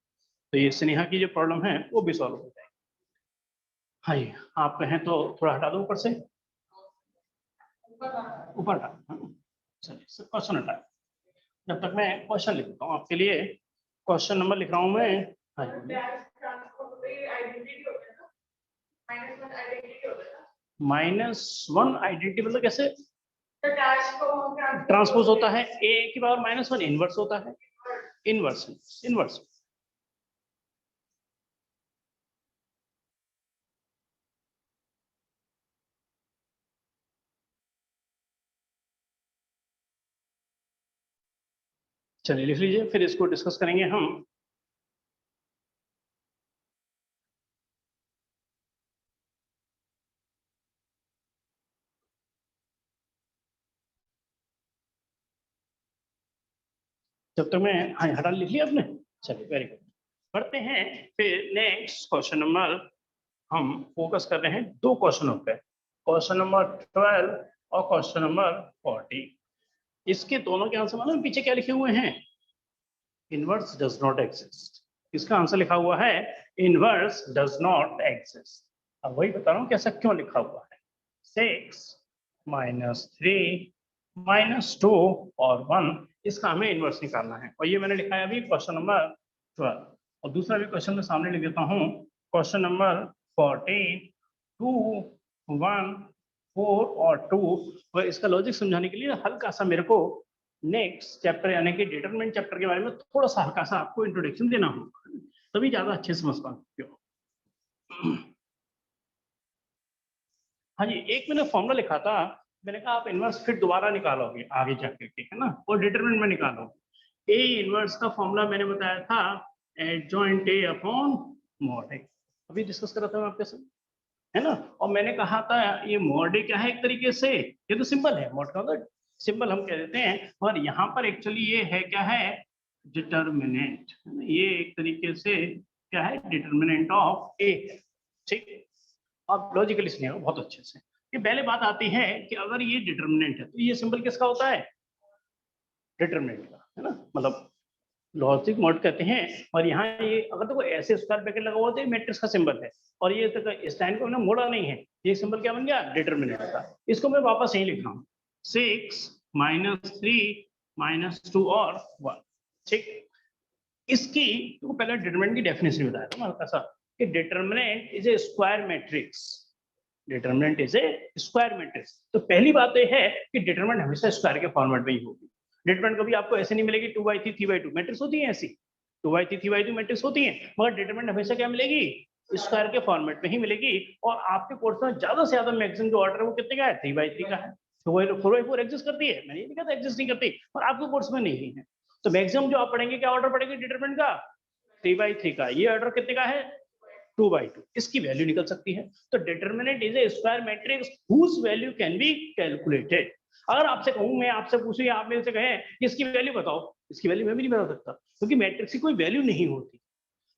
तो ये स्नेहा की जो प्रॉब्लम है वो भी सॉल्व हो जाएगी। हाँ जी, आप कहें तो थोड़ा हटा दो ऊपर से, ऊपर हटा। चलिए क्वेश्चन हटा, जब तक मैं क्वेश्चन लिख देता हूँ आपके लिए। क्वेश्चन नंबर लिख रहा हूँ मैं। हाँ जी, -1 आइडेंटिटी मतलब कैसे ट्रांसपोज होता है, A की पावर -1 इनवर्स होता है, इनवर्स। चलिए लिख लीजिए, फिर इसको डिस्कस करेंगे हम। जब तक मैं, हाँ हटा लिख लिया आपने, चलिए वेरी गुड। पढ़ते हैं फिर नेक्स्ट क्वेश्चन नंबर। हम फोकस कर रहे हैं दो क्वेश्चनों पे, क्वेश्चन नंबर 12 और क्वेश्चन नंबर 14। इसके दोनों के आंसर मालूम पीछे क्या लिखे हुए हैं, इनवर्स डज नॉट एग्जिस्ट। इसका आंसर लिखा हुआ है इनवर्स डज नॉट एग्जिस्ट। अब वही बता रहा हूँ कैसा क्यों लिखा हुआ है। 6 -3 -2 और 1, इसका हमें इनवर्स निकालना है। और ये मैंने लिखा है अभी क्वेश्चन नंबर 12। और दूसरा भी क्वेश्चन मैं सामने लिख देता हूँ, क्वेश्चन नंबर 14 2 1 4 और 2। और इसका लॉजिक समझाने के लिए हल्का सा मेरे को नेक्स्ट चैप्टर यानी कि डिटरमिनेंट चैप्टर के बारे में थोड़ा सा हल्का सा आपको इंट्रोडक्शन देना होगा, तभी ज्यादा अच्छे समझ पाओगे। हाँ जी, एक मैंने फॉर्मूला लिखा था, मैंने कहा आप इनवर्स फिर दोबारा निकालोगे आगे जाकर के, है ना, और डिटरमिनेंट में निकालोगे। ए इनवर्स का फॉर्मूला मैंने बताया था एडजॉइंट ए अपॉन मॉड ए, अभी डिस्कस कर रहा था मैं आपके साथ, है ना। और मैंने कहा था ये मॉड ए क्या है, एक तरीके से ये तो सिंबल है, मॉड का सिंबल हम कह देते हैं, और यहाँ पर एक्चुअली ये है क्या है डिटर्मिनेंट, ये एक तरीके से क्या है, डिटर्मिनेंट ऑफ ए। ठीक, अब लॉजिकली सुनिएगा बहुत अच्छे से। कि पहले बात आती है कि अगर ये डिटर्मिनेंट है तो ये सिंबल किसका होता है, डिटर्मिनेंट का, है ना, मतलब लॉजिक मोड कहते हैं। और यहाँ ये अगर देखो ऐसे स्क्वायर ब्रैकेट लगा हुआ तो ये मैट्रिक्स का सिंबल है, और ये तो इस लाइन को हमने मोड़ा नहीं है, ये सिंबल क्या बन गया, डिटर्मिनेंट का। इसको मैं वापस यही लिख रहा हूँ, 6 - 3 - 2 और 1। ठीक, इसकी तो पहले डिटर्मिनेंट की डेफिनेशन बताया था हल्का सा, कि determinant is a square matrix. Determinant is a square matrix. तो पहली बात तो है कि डिटर्मिनेंट हमेशा स्क्वायर के फॉर्मेट में ही होगी। डिटरमिनेंट कभी आपको ऐसे नहीं मिलेगी 2/3 3/2 मैट्रिक्स होती है ऐसी, 2/3 3/2 मैट्रिक्स होती है, मगर डिटरमिनेंट हमेशा क्या मिलेगी, स्क्वायर के फॉर्मेट में ही मिलेगी। और आपके कोर्स में ज्यादा से ज्यादा मैक्सिमम जो ऑर्डर है वो कितने का है, 3/3 का है। तो वो 4/4 एग्जिस्ट करती है, मैंने ये नहीं कहा एग्जिस्ट नहीं करती, और आपके कोर्स में नहीं है। तो मैक्सिमम जो आप पढ़ेंगे क्या ऑर्डर पड़ेगी डिटरमिनेंट का, 3/3 का। ये ऑर्डर कितने का है, 2/2। इसकी वैल्यू निकल सकती है। तो determinant is a square matrix whose value can be calculated. अगर आपसे कहूं, मैं आपसे पूछूं या आप मेरे से कहें कि इसकी वैल्यू बताओ, इसकी वैल्यू मैं भी नहीं बता सकता, क्योंकि मैट्रिक्स की कोई वैल्यू नहीं होती।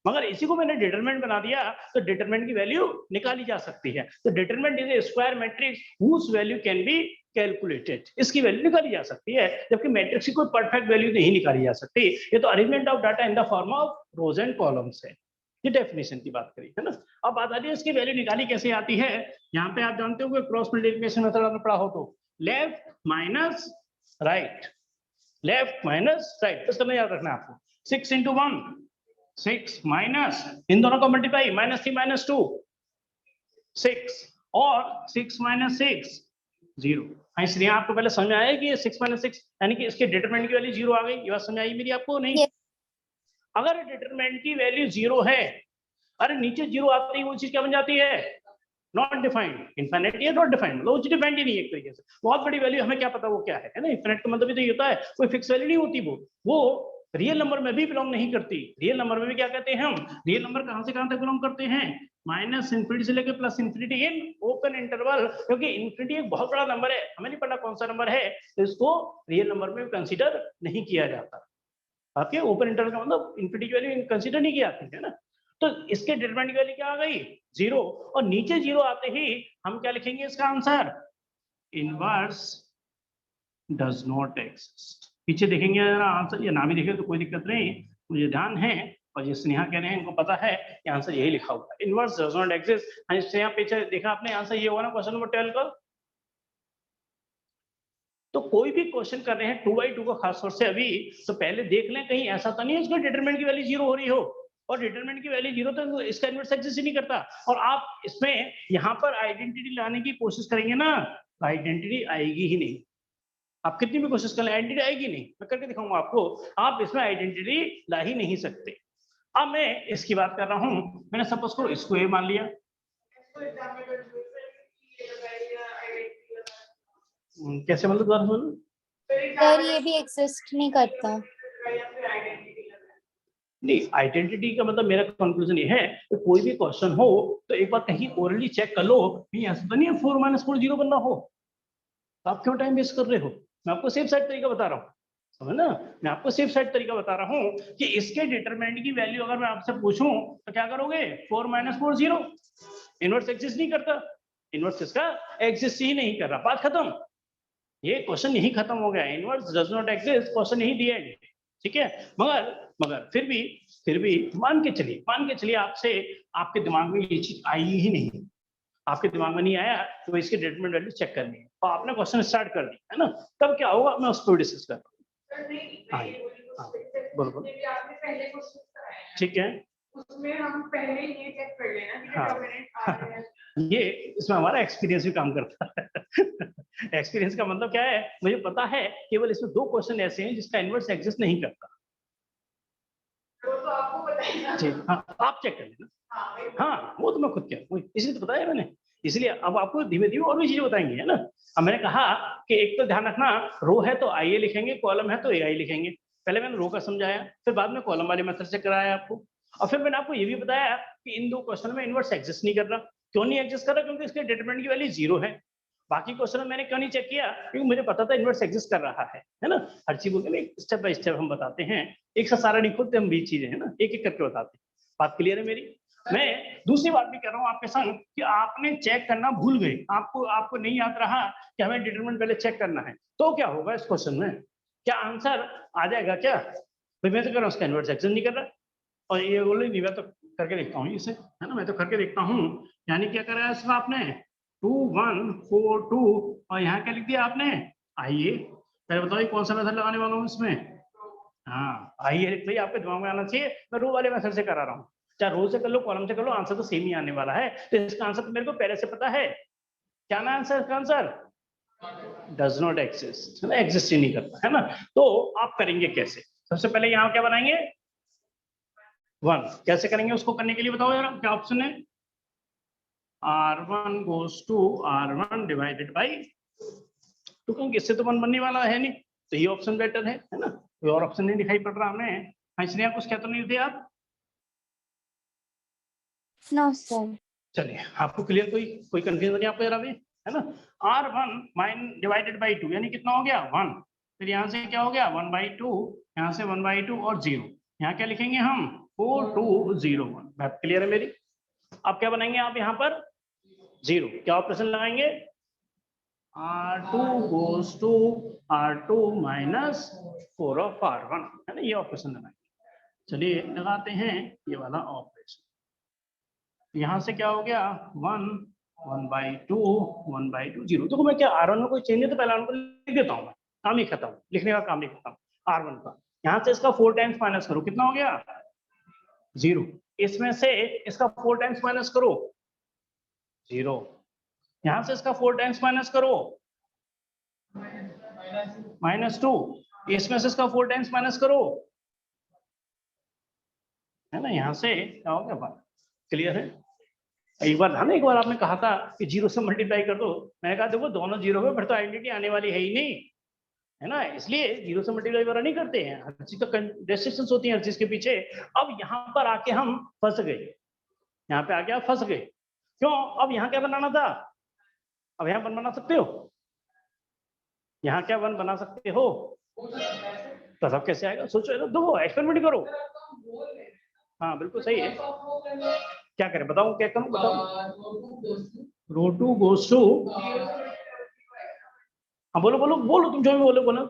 मगर इसी को मैंने डिटरमिनेंट बना दिया तो डिटरमिनेंट की वैल्यू निकाली जा सकती है। तो determinant is a square matrix whose value can be calculated. इसकी वैल्यू निकाली जा सकती है, जबकि मैट्रिक्स की कोई परफेक्ट वैल्यू नहीं निकाली जा सकती। ये तो arrangement of data in the form of rose and columns है। ये डेफिनेशन की बात करी है ना। अब बात आती है इसकी वैल्यू निकाली कैसे आती है। यहाँ पे आप जानते हो क्रॉस मल्टीप्लिकेशन मेथड आपने पढ़ा हो तो, left minus right, left minus right, बस करना याद रखना है आपको। 6 × 1 6 माइनस, इन दोनों का मल्टीप्लाई, -3 - 2 6, और 6 - 6 0। इसलिए आपको पहले समझ में आया कि ये 6 - 6 यानी कि इसके डिटरमिनेंट की वैल्यू 0 आ गई। ये बात समझ आई मेरी आपको नहीं?
Yes.
अगर डिटरमिनेंट की वैल्यू 0 है, अरे नीचे 0 आते ही वो चीज क्या बन जाती है, नॉट डिफाइंड। इनफाइनाइट या नॉट डिफाइंड, मतलब वो चीज डिफाइंड ही नहीं है एक तरीके से। बहुत बड़ी वैल्यू हमें क्या पता वो क्या है ना। इनफाइनाइट का मतलब भी तो ये होता है, कोई फिक्स वैल्यू नहीं होती। वो रियल नंबर में भी बिलोंग नहीं करती। रियल नंबर में भी क्या कहते हैं हम, रियल नंबर कहां से कहां तक बिलोंग करते हैं, -∞ से लेकर +∞ इन ओपन इंटरवल। क्योंकि इन्फिनिटी एक बहुत बड़ा नंबर है, हमें नहीं पता कौन सा नंबर है, तो इसको रियल नंबर में कंसीडर नहीं किया जाता। आपके ओपन इंटरवल का मतलब इन्फिनिटी की वैल्यू कंसीडर नहीं की जाती है ना। तो इसके डिटरमिनेंट की वैल्यू क्या आ गई, 0। और नीचे 0 आते ही हम क्या लिखेंगे इसका answer, inverse does not exist. पीछे देखेंगे जरा आंसर, या ना भी देखें तो कोई दिक्कत नहीं, मुझे ध्यान है। और ये स्नेहा कह रहे हैं इनको पता है कि आंसर यही लिखा हुआ है, इनवर्स डज नॉट एग्जिस्ट। हाँ, स्नेहा पीछे देखा आपने, आंसर ये होगा ना क्वेश्चन नंबर 12 का। तो कोई भी क्वेश्चन कर रहे हैं 2/2 का खास तौर से अभी, तो पहले देख लें कहीं ऐसा तो नहीं है उसका डिटरमिनेंट की वैल्यू 0 हो रही हो। और डिटरमिनेंट की वैल्यू 0 तो इसका इनवर्स एग्जिस्ट ही नहीं करता। और आप इसमें यहाँ पर आइडेंटिटी लाने की कोशिश करेंगे ना, आइडेंटिटी आएगी ही नहीं। आप कितनी भी कोशिश कर लें आइडेंटिटी आएगी नहीं। मैं करके दिखाऊंगा आपको, आप इसमें आइडेंटिटी ला ही नहीं सकते। अब मैं इसकी बात कर रहा हूँ, मैंने सपोज करो इसको ए मान लिया, कैसे मतलब दोबारा बोलो?
सर ये भी एग्जिस्ट नहीं करता।
नहीं, आइडेंटिटी का मतलब मेरा कंक्लूजन ये है कि कोई भी क्वेश्चन हो तो एक बार कहीं ओरली चेक कर लो, नहीं ऐसा तो नहीं है 4 - 4 0 बनना हो, तो आप क्यों टाइम वेस्ट कर रहे हो। मैं आपको सेफ साइड तरीका बता रहा हूँ, समझ ना, मैं आपको सेफ साइड तरीका बता रहा हूँ कि इसके डिटरमिनेंट की वैल्यू अगर मैं आपसे पूछूं तो क्या करोगे, 4 - 4 0। इनवर्स एग्जिस्ट नहीं करता, इनवर्स इसका एग्जिस्ट ही नहीं कर रहा, बात खत्म। ये क्वेश्चन यही खत्म हो गया, inverse does not exist, question यही दिया है। ठीक है, मगर फिर भी मान के चलिए आपसे, आपके दिमाग में ये चीज आई ही नहीं, आपके दिमाग में नहीं आया तो इसके डिटरमिनेंट वैल्यू चेक करनी है, और आपने क्वेश्चन स्टार्ट कर दी है ना, तब क्या होगा मैं उस पर डिस्कस कर रहा हूँ। बोलो। ठीक है, उसमें हम पहले ये चेक कर लेना कि डिटरमिनेंट आ रहे हैं। ये इसमें हमारा एक्सपीरियंस भी काम करता है। एक्सपीरियंस का मतलब क्या है, मुझे पता है केवल इसमें 2 क्वेश्चन ऐसे हैं जिसका इनवर्स एग्जिस्ट नहीं करता। तो आपको बताइए जी, हाँ आप चेक कर लेना। हाँ वो तो मैं खुद क्या, इसलिए तो बताया मैंने, इसलिए अब आपको धीमे धीमे और भी चीजें बताएंगे, है ना। अब मैंने कहा कि एक तो ध्यान रखना, रो है तो आई ए लिखेंगे, कॉलम है तो ए आई लिखेंगे। पहले मैंने रो का समझाया, फिर बाद में कॉलम वाले मेथड से कराया आपको, और फिर मैंने आपको ये भी बताया कि इन 2 क्वेश्चन में इनवर्स एग्जिस्ट नहीं कर रहा। क्यों नहीं एग्जिस्ट कर रहा, क्योंकि इसके डिटरमिनेंट की वैल्यू 0 है। बाकी क्वेश्चन में मैंने क्यों नहीं चेक किया, क्योंकि मुझे पता था इनवर्स एग्जिस्ट कर रहा है ना। हर चीज को स्टेप बाय स्टेप हम बताते हैं, एक साथ सारा नहीं खोलते हम बीच चीजें, है ना, एक एक करके बताते हैं। बात क्लियर है मेरी। मैं दूसरी बात भी कर रहा हूँ आपके संग कि आपने चेक करना भूल गए, आपको नहीं याद रहा कि हमें डिटरमिनेंट पहले चेक करना है, तो क्या होगा इस क्वेश्चन में, क्या आंसर आ जाएगा क्या? भाई मैं तो कर रहा हूँ उसका इनवर्स एग्जिस्ट नहीं कर रहा, और ये बोले नहीं मैं तो करके देखता हूँ इसे, है ना, मैं तो करके देखता हूँ। यानी क्या करा है इसमें आपने 2 1 4 2 और यहाँ क्या लिख दिया आपने, आइए पहले बताओ कौन सा मेथड लगाने वाला हूँ इसमें। हाँ आइए लिख लिया, आपके दिमाग में आना चाहिए, मैं रो वाले मेथड से करा रहा हूँ, चाहे रो से कर लो कॉलम से कर लो, आंसर तो सेम ही आने वाला है। तो इसका आंसर तो मेरे को पहले से पता है, क्या ना आंसर, इसका answer does not exist, exist ही नहीं करता, है ना। तो आप करेंगे कैसे, सबसे पहले यहाँ क्या बनाएंगे 1, कैसे करेंगे उसको करने के लिए बताओ यार, क्या ऑप्शन है, R1 goes to R1 divided by 2, क्योंकि इससे तो 1 बनने वाला है नहीं, तो ये ऑप्शन बेटर है ना, कोई और ऑप्शन नहीं दिखाई पड़ रहा हमें। हाँ इसलिए आप कुछ कहते नहीं थे आप,
नो सर।
चलिए आपको क्लियर, कोई कंफ्यूजन नहीं आपको जरा भी, है ना। R1 माइन डिवाइडेड बाई 2 यानी कितना हो गया 1, फिर यहाँ से क्या हो गया 1/2, यहाँ से 1/2 और 0, यहाँ क्या लिखेंगे हम 4 2 0 1। बात क्लियर है मेरी। अब क्या बनाएंगे आप यहाँ पर 0, क्या ऑपरेशन लगाएंगे, R2 goes to R2 minus 4 of R1, है ना, ये ऑपरेशन लगाएंगे। चलिए लगाते हैं ये वाला ऑपरेशन। यहाँ से क्या हो गया 1 1/2 1/2 0। देखो मैं क्या R1 में कोई चेंज नहीं, तो पहले R1 को लिख देता हूँ, मैं काम ही खत्म, लिखने का काम नहीं खत्म R1 का। यहाँ से इसका 4 टाइम्स माइनस करो, कितना हो गया 0, इसमें से इसका 4 टाइम्स माइनस करो 0, यहाँ से इसका 4 टाइम्स माइनस करो -2, इसमें से इसका 4 टाइम्स माइनस करो, है ना, यहाँ से क्या हो गया बात क्लियर है। एक बार था ना, एक बार आपने कहा था कि 0 से मल्टीप्लाई कर दो, मैंने कहा देखो दोनों 0 में फिर तो आइडेंटिटी आने वाली है ही नहीं, है ना, इसलिए 0 से मल्टीप्लाई वगैरह नहीं करते हैं, हर चीज का रेस्ट्रिक्शंस होती है हर चीज के पीछे। अब यहाँ पर आके हम फंस गए, यहाँ पे आके आप फंस गए, क्यों, अब यहाँ क्या बनाना था, अब यहाँ 1 बना सकते हो, यहाँ क्या 1 बना सकते हो, तो सब कैसे आएगा, सोचो दो एक्सपेरिमेंट करो। हाँ बिल्कुल सही है, क्या करें बताओ, क्या करूं बताओ, रो 2 गोस टू, हाँ बोलो बोलो बोलो, तुम जो भी बोलो बोलो,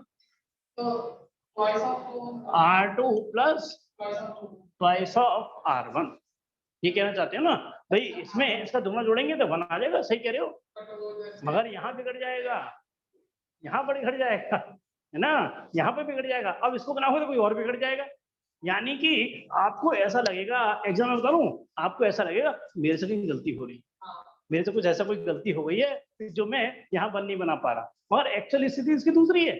R2 plus twice of R1, ये कहना चाहते हो ना भाई, इसमें इसका दोनों जोड़ेंगे तो 1 आ जाएगा, सही कह रहे हो, मगर यहाँ बिगड़ जाएगा, यहाँ पर बिगड़ जाएगा, है ना, यहाँ पे बिगड़ जाएगा, अब इसको बनाओगे तो कोई और बिगड़ जाएगा, यानी कि आपको ऐसा लगेगा, एग्जाम में करूं, आपको ऐसा लगेगा मेरे से कहीं गलती हो रही, मेरे से कुछ ऐसा कोई गलती हो गई है जो मैं यहाँ 1 नहीं बना पा रहा, मगर एक्चुअल स्थिति इसकी दूसरी है।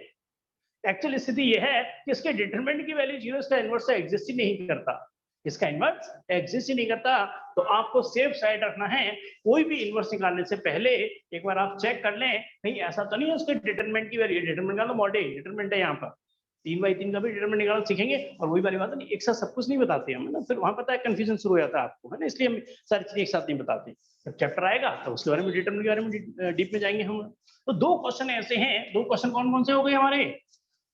एक्चुअल स्थिति ये है कि इसके डिटरमिनेंट की वैल्यू 0, इसका इनवर्स एग्जिस्ट ही नहीं करता, इसका इनवर्स एग्जिस्ट ही नहीं करता। तो आपको सेफ साइड रखना है, कोई भी इनवर्स निकालने से पहले एक बार आप चेक कर लें, कहीं ऐसा तो नहीं है उसके डिटरमिनेंट की वैल्यू, डिटरमिनेंट का तो मॉडल डिटरमिनेंट है, यहाँ पर 3/3 का भी डिटरमिनेंट निकालना सीखेंगे, और वही वाली बात है, एक साथ सब कुछ नहीं बताते हम, ना फिर वहां पता है कंफ्यूजन शुरू हो जाता है आपको, है ना, इसलिए हम सारी चीजें एक साथ नहीं बताते, जब चैप्टर आएगा तो उसके बारे में डिटरमिनेंट के बारे में डीप में जाएंगे हम। तो 2 क्वेश्चन ऐसे हैं, 2 क्वेश्चन कौन कौन से हो गए हमारे,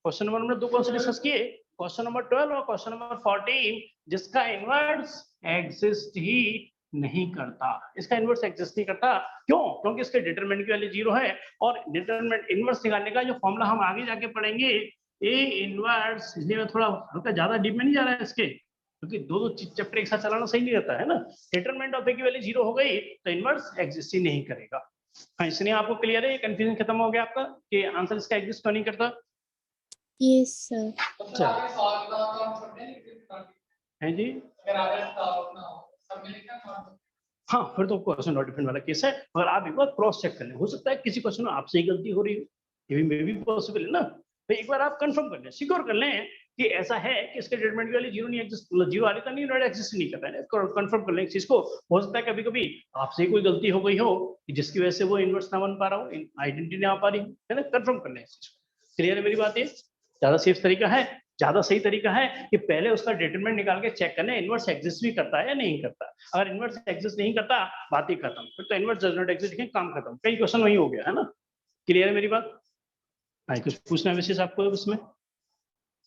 क्वेश्चन नंबर हमने 2 क्वेश्चन डिस्कस किए, क्वेश्चन नंबर 12 और क्वेश्चन नंबर 14, जिसका इनवर्स एग्जिस्ट ही नहीं करता, इसका इनवर्स एग्जिस्ट नहीं करता, क्यों, क्योंकि इसके डिटरमिनेंट की वैल्यू 0 है, और डिटरमिनेंट इनवर्स निकालने का जो फॉर्मूला हम आगे जाके पढ़ेंगे ए इनवर्स, इसलिए मैं थोड़ा हल्का ज्यादा डीप में नहीं जा रहा है इसके, क्योंकि दो चैप्टर एक साथ चलाना सही नहीं रहता है ना। डिटरमिनेंट ऑफ ए की वैल्यू 0 हो गई तो इनवर्स एग्जिस्ट ही नहीं करेगा। हाँ इसलिए आपको क्लियर है, ये कंफ्यूजन खत्म हो गया आपका कि आंसर इसका एग्जिस्ट क्यों नहीं करता।
Yes sir.
है जी, हाँ फिर तो क्वेश्चन नॉट डिफरेंट वाला केस है, मगर आप एक बार क्रॉस चेक कर लें, हो सकता है किसी क्वेश्चन में आपसे ही गलती हो रही हो, ये भी मे भी पॉसिबल है ना, तो एक बार आप कंफर्म कर लें, सिक्योर कर लें कि ऐसा है कि इसके डिटरमिनेंट की वैल्यू 0 नहीं एग्जिस्ट, मतलब 0 आ रही था नहीं, नॉट एग्जिस्ट नहीं कर रहा है, कंफर्म कर लें इस चीज को। हो सकता है कभी कभी आपसे ही कोई गलती हो गई हो कि जिसकी वजह से वो इनवर्स ना बन पा रहा हो, आइडेंटिटी ना आ पा रही है ना, कंफर्म कर लें इस चीज को। क्लियर है मेरी बात, ये ज्यादा सेफ तरीका है, ज्यादा सही तरीका है कि पहले उसका डिटरमिनेंट निकाल के चेक करना है इनवर्स एग्जिस्ट भी करता है या नहीं करता। अगर इनवर्स एग्जिस्ट नहीं करता बात ही खत्म, फिर तो इनवर्स डज नॉट एग्जिस्ट, काम खत्म, कई क्वेश्चन वही हो गया है ना। क्लियर है मेरी बात? कुछ पूछना है विशेष आपको इसमें?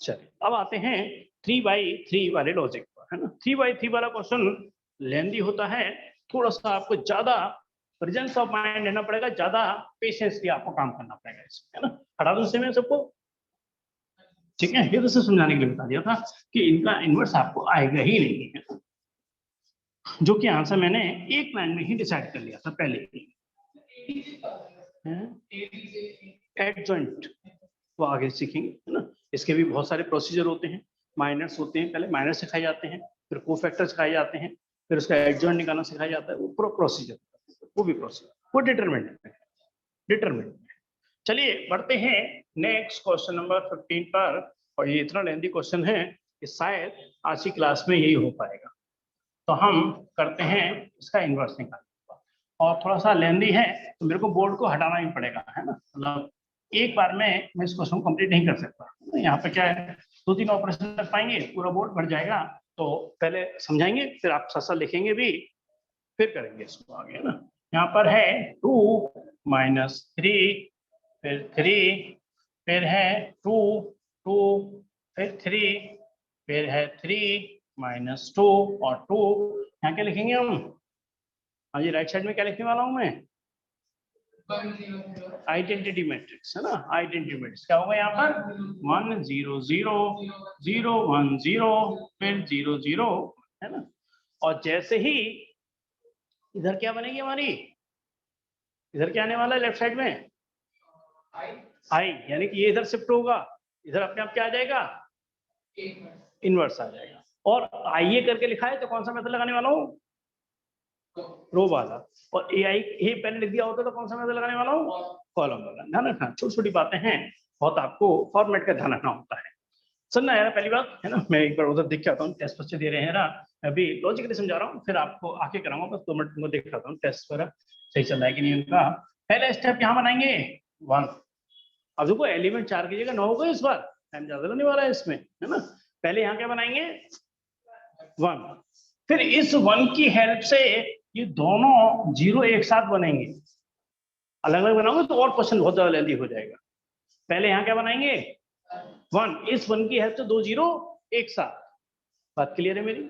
चलिए अब आते हैं 3/3 वाले लॉजिक पर, है ना। 3/3 वाला क्वेश्चन लेंदी होता है, थोड़ा सा आपको ज्यादा प्रेजेंस ऑफ माइंड लेना पड़ेगा, ज्यादा पेशेंसली आपको काम करना पड़ेगा इसमें, है ना। हटा दूं मैं सबको, ठीक है। ये तो सिर्फ समझाने के लिए बता दिया था कि इनका इनवर्स आपको आएगा ही नहीं, है ना, जो कि आंसर मैंने एक लाइन में ही डिसाइड कर लिया था पहले ही। एडजॉइंट वो आगे सीखेंगे, है ना। इसके भी बहुत सारे प्रोसीजर होते हैं, माइनर्स होते हैं, पहले माइनर सिखाए जाते हैं, फिर कोफैक्टर सिखाए जाते हैं, फिर उसका एडजॉइंट निकालना सिखाया जाता है, वो पूरा प्रोसीजर, वो भी प्रोसीजर, वो डिटरमिनेंट। चलिए बढ़ते हैं नेक्स्ट क्वेश्चन नंबर 15 पर। और ये इतना लेंथी क्वेश्चन है कि शायद आज की क्लास में यही हो पाएगा, तो हम करते हैं इसका इन्वर्स निकालने, और थोड़ा सा लेंथी है तो मेरे को बोर्ड को हटाना ही पड़ेगा, है ना। मतलब एक बार में मैं इस क्वेश्चन को कंप्लीट नहीं कर सकता। यहाँ पे क्या है, 2-3 ऑपरेशन कर पाएंगे, पूरा बोर्ड भर जाएगा। तो पहले समझाएंगे, फिर आप साथ लिखेंगे भी, फिर करेंगे इसको आगे, है ना। यहाँ पर है 2 - 3, फिर 3, फिर है 2, 2, फिर 3, फिर है 3 - 2 और 2। यहाँ क्या लिखेंगे हम? हाँ जी, राइट साइड में क्या लिखने वाला हूँ मैं? आइडेंटिटी मैट्रिक्स, है ना। आइडेंटिटी मैट्रिक्स क्या होगा यहाँ पर? 1 0 0 0 1 0 फिर 0 0, है ना। और जैसे ही इधर क्या बनेगी हमारी, इधर क्या आने वाला है लेफ्ट साइड में? आई, यानी कि ये इधर शिफ्ट होगा, इधर अपने आप क्या आ जाएगा? इनवर्स आ जाएगा। और आइए करके लिखा है तो कौन सा मेथड लगाने वाला हूँ? रो वाला। और ए आई ए पहले लिख दिया होता तो कौन सा मेथड लगाने वाला हूँ? कॉलम वाला। ध्यान रखना, छोटी छोटी बातें हैं, बहुत आपको फॉर्मेट का ध्यान रखना होता है। सुनना यार, पहली बात है ना, मैं एक बार उधर देख के आता हूँ, टेस्ट बच्चे दे रहे हैं ना, अभी लॉजिकली समझा रहा हूँ, फिर आपको आके कराऊंगा, बस 2 मिनट में देख रहा हूँ टेस्ट पर सही चल रहा है कि नहीं उनका। पहला स्टेप यहाँ बनाएंगे 1। अब देखो एलिमेंट 4 की जगह 9 होगा इस बार, टाइम ज्यादा लगने वाला है इसमें, है ना। पहले यहाँ क्या बनाएंगे? 1। फिर इस 1 की हेल्प से ये दोनों 0 एक साथ बनेंगे। अलग अलग बनाओगे तो और क्वेश्चन बहुत ज्यादा लेंथी हो जाएगा। पहले यहाँ क्या बनाएंगे? 1। इस 1 की हेल्प से 2 0 एक साथ। बात क्लियर है मेरी?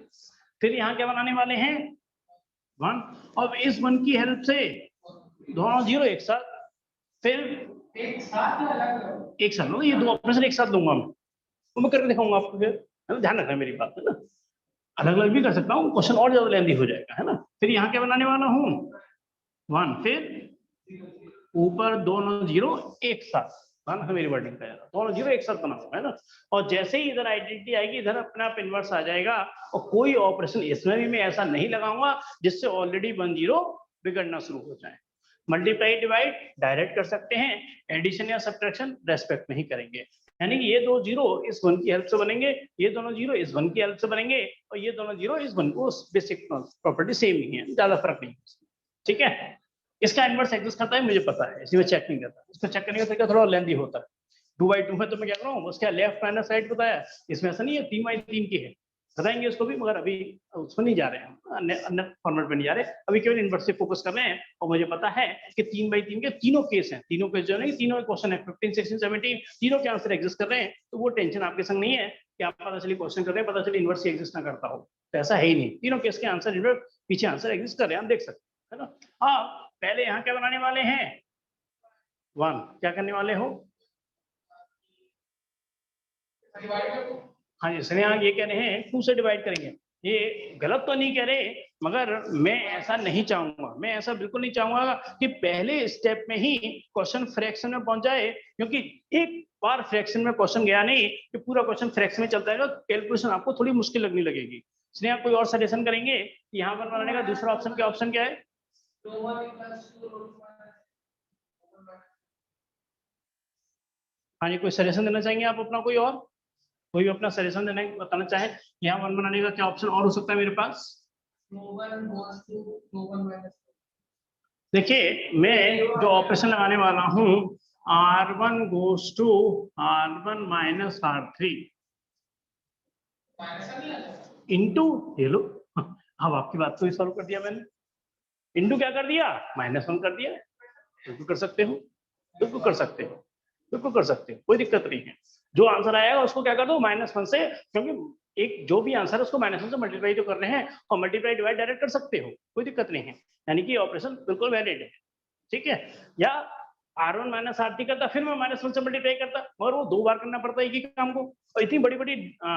फिर यहाँ क्या बनाने वाले हैं? 1। अब इस 1 की हेल्प से दोनों 0 एक साथ, फिर एक साथ लो, ये 2 ऑपरेशन एक साथ लूंगा मैं करके दिखाऊंगा आपको, फिर ध्यान रखना मेरी बात, है ना। अलग अलग भी कर सकता हूँ, क्वेश्चन और ज्यादा लेंथी हो जाएगा, है ना। फिर यहाँ क्या बनाने वाला हूँ? 1, फिर ऊपर दोनों 0 एक साथ, ध्यान मेरी वर्डिंग का, दोनों 0 एक साथ बना हुआ है ना। और जैसे ही इधर आइडेंटिटी आएगी, इधर अपने आप इनवर्स आ जाएगा। और कोई ऑपरेशन इसमें भी मैं ऐसा नहीं लगाऊंगा जिससे ऑलरेडी 1 0 बिगड़ना शुरू हो जाए। मल्टीप्लाई डिवाइड डायरेक्ट कर सकते हैं, एडिशन या सब्ट्रैक्शन रेस्पेक्ट में ही करेंगे। यानी कि ये 2 0 इस 1 की हेल्प से बनेंगे, ये दोनों 0 इस 1 की हेल्प से बनेंगे, और ये दोनों 0 इस 1 को, बेसिक प्रॉपर्टी सेम ही है, ज्यादा फर्क नहीं, ठीक है। इसका इनवर्स एग्जिस्ट करता है मुझे पता है, इसलिए मैं चेक नहीं करता। इसको चेक करने का तरीका थोड़ा लेंथी होता है। 2/2 में तो मैं क्या कर रहा हूँ, उसका लेफ्ट माइनस राइट बताया, इसमें ऐसा नहीं है 3/3 की है, बताएंगे उसको भी, मगर अभी उसमें नहीं जा रहे हैं, अन्य फॉर्मेट में नहीं जा रहे, अभी केवल इनवर्स से फोकस कर रहे हैं। और मुझे पता है कि 3/3 के तीनों केस हैं, तीनों केस जो है तीनों क्वेश्चन है, 15 16 17 तीनों के आंसर एग्जिस्ट कर रहे हैं। तो वो टेंशन आपके संग नहीं है कि आप पता चलिए क्वेश्चन कर रहे हैं, पता चलिए इनवर्स एग्जिस्ट ना करता हो, तो ऐसा है ही नहीं। तीनों केस के आंसर पीछे आंसर एग्जिस्ट कर रहे हैं, आप देख सकते हैं, है ना। आप पहले यहाँ क्या बनाने वाले हैं? 1। क्या करने वाले हो? हाँ जी, इसने यहाँ ये कह रहे हैं 2 से डिवाइड करेंगे। ये गलत तो नहीं कह रहे, मगर मैं ऐसा नहीं चाहूंगा, मैं ऐसा बिल्कुल नहीं चाहूंगा कि पहले स्टेप में ही क्वेश्चन फ्रैक्शन में पहुंच जाए, क्योंकि एक बार फ्रैक्शन में क्वेश्चन गया नहीं कि पूरा क्वेश्चन फ्रैक्शन में चलता है, कैलकुलेशन आपको थोड़ी मुश्किल लगने लगेगी। इसलिए आप कोई और सजेशन करेंगे कि यहाँ पर बनाने का दूसरा ऑप्शन, क्या ऑप्शन क्या है? हाँ जी, कोई सजेशन देना चाहेंगे आप अपना, कोई और कोई भी अपना सजेशन देना बताना चाहे, यहाँ 1 बनाने का क्या ऑप्शन और हो सकता है मेरे पास? देखिए, मैं जो ऑपरेशन लगाने वाला हूँ, R1 goes to R1 - R3 into, ये लो, अब आपकी बात को ही सॉल्व कर दिया मैंने। इंटू क्या कर दिया? -1 कर दिया, तो कर सकते हो। बिल्कुल कर सकते हो, बिल्कुल कर सकते हो, कोई दिक्कत नहीं है। जो आंसर आएगा उसको क्या कर दो -1 से, क्योंकि एक जो भी आंसर है उसको -1 से मल्टीप्लाई तो कर रहे हैं और मल्टीप्लाई डिवाइड डायरेक्ट कर सकते हो, कोई दिक्कत नहीं है। यानी कि ऑपरेशन बिल्कुल वैलिड है, ठीक है। या R1 माइनस R3 करता, फिर मैं -1 से मल्टीप्लाई करता, और वो 2 बार करना पड़ता है एक ही काम को, और इतनी बड़ी बड़ी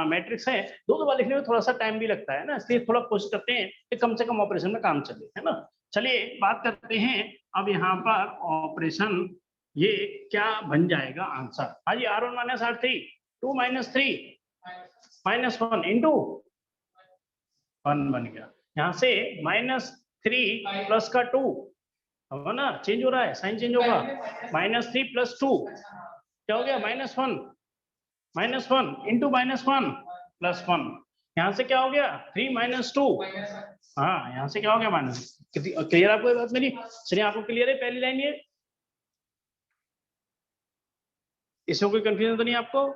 मैट्रिक्स है, 2 बार लिखने में थोड़ा सा टाइम भी लगता है ना, इसलिए थोड़ा कोशिश करते हैं कि कम से कम ऑपरेशन में काम चले, है ना। चलिए बात करते हैं अब यहाँ पर ऑपरेशन, ये क्या बन जाएगा आंसर। हाँ जी, R1 minus R3, 2 minus 3 -1 into 1 बन गया। यहाँ से -3 प्लस का 2 है ना, चेंज हो रहा है, साइन चेंज होगा, -3 प्लस 2 क्या हो गया, -1 इंटू -1 प्लस 1। यहाँ से क्या हो गया 3 माइनस 2, हाँ यहाँ से क्या हो गया माइनस। क्लियर आपको ये बात मेरी? चलिए आपको क्लियर है पहली लाइन ये, इसमें कोई कंफ्यूजन तो नहीं आपको?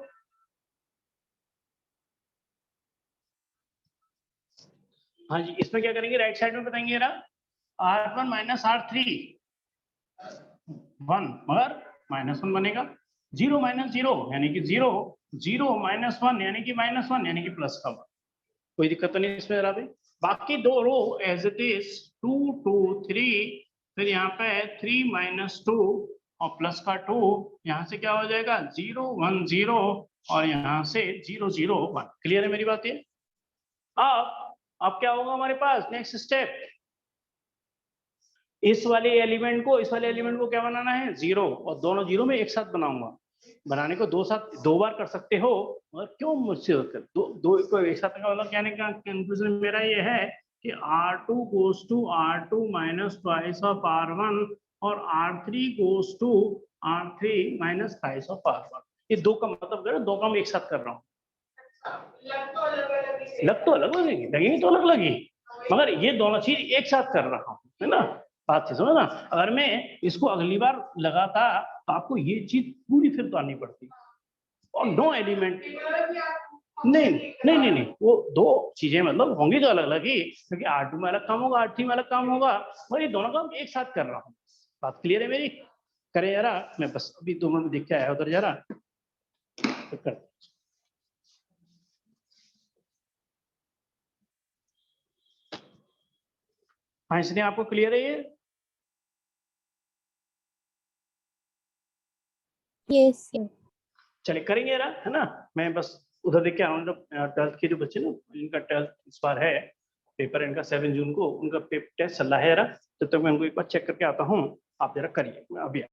हाँ जी, इसमें क्या करेंगे, राइट साइड में बताएंगे ना, R1 माइनस R3 1, मगर -1 बनेगा, 0 माइनस 0 यानी कि 0, 0 माइनस 1 यानी कि -1 यानी कि प्लस का 1, कोई दिक्कत तो नहीं इसमें जरा भी। बाकी दो रो एज इट इज 2 2 3, फिर यहाँ पे 3 माइनस 2 और प्लस का 2, यहाँ से क्या हो जाएगा 0 1 0 और यहाँ से 0 0 1। क्लियर है मेरी बात ये? अब क्या होगा हमारे पास नेक्स्ट स्टेप, इस वाले एलिमेंट को क्या बनाना है 0, और दोनों 0 में एक साथ बनाऊंगा। बनाने को दो बार कर सकते हो, और क्यों मुझसे दो को एक साथ का मतलब कहने का कंक्लूजन मेरा ये है कि R2 goes to R2 minus twice of R1 और R3 goes to R3 minus twice of R1। ये दो का मतलब कर, दो काम एक साथ कर रहा हूँ। लग तो अलग लगेगी तो अलग लगी, मगर ये दोनों चीज एक साथ कर रहा हूँ, है ना। बात से समझ ना, अगर मैं इसको अगली बार लगाता तो आपको ये चीज पूरी फिर तो आनी पड़ती, और नो एलिमेंट नहीं, वो दो चीजें मतलब होंगी तो अलग अलग ही, क्योंकि R2 में अलग काम होगा, R3 में अलग काम होगा, और ये दोनों काम एक साथ कर रहा हूँ। बात क्लियर है मेरी? करे जरा, मैं बस अभी 2 मिनट देख के आया उधर जरा, कर। हाँ, इसलिए आपको क्लियर है ये?
यस
चलिए करेंगे जरा, है ना। मैं बस उधर देख के आऊँ, जब 12th के जो बच्चे ना, इनका 12th इस बार है पेपर, इनका 7 जून को उनका टेस्ट चल रहा है जरा, तब तक मैं उनको एक बार चेक करके आता हूँ, आप जरा करिए, मैं अभी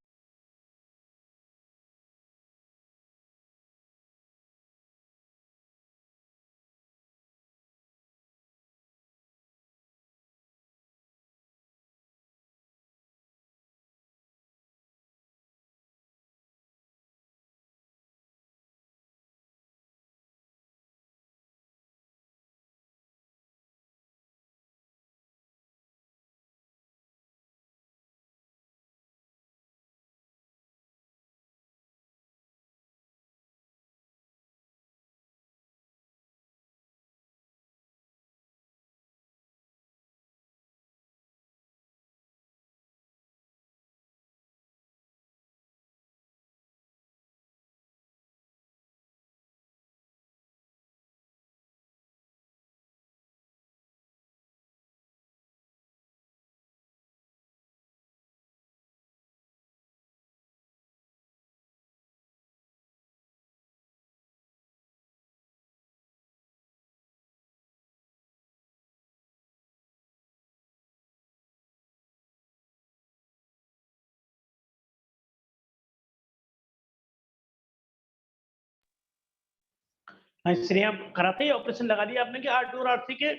इसलिए आप कराते ही ऑपरेशन लगा दिया आपने कि R2 और R3 के?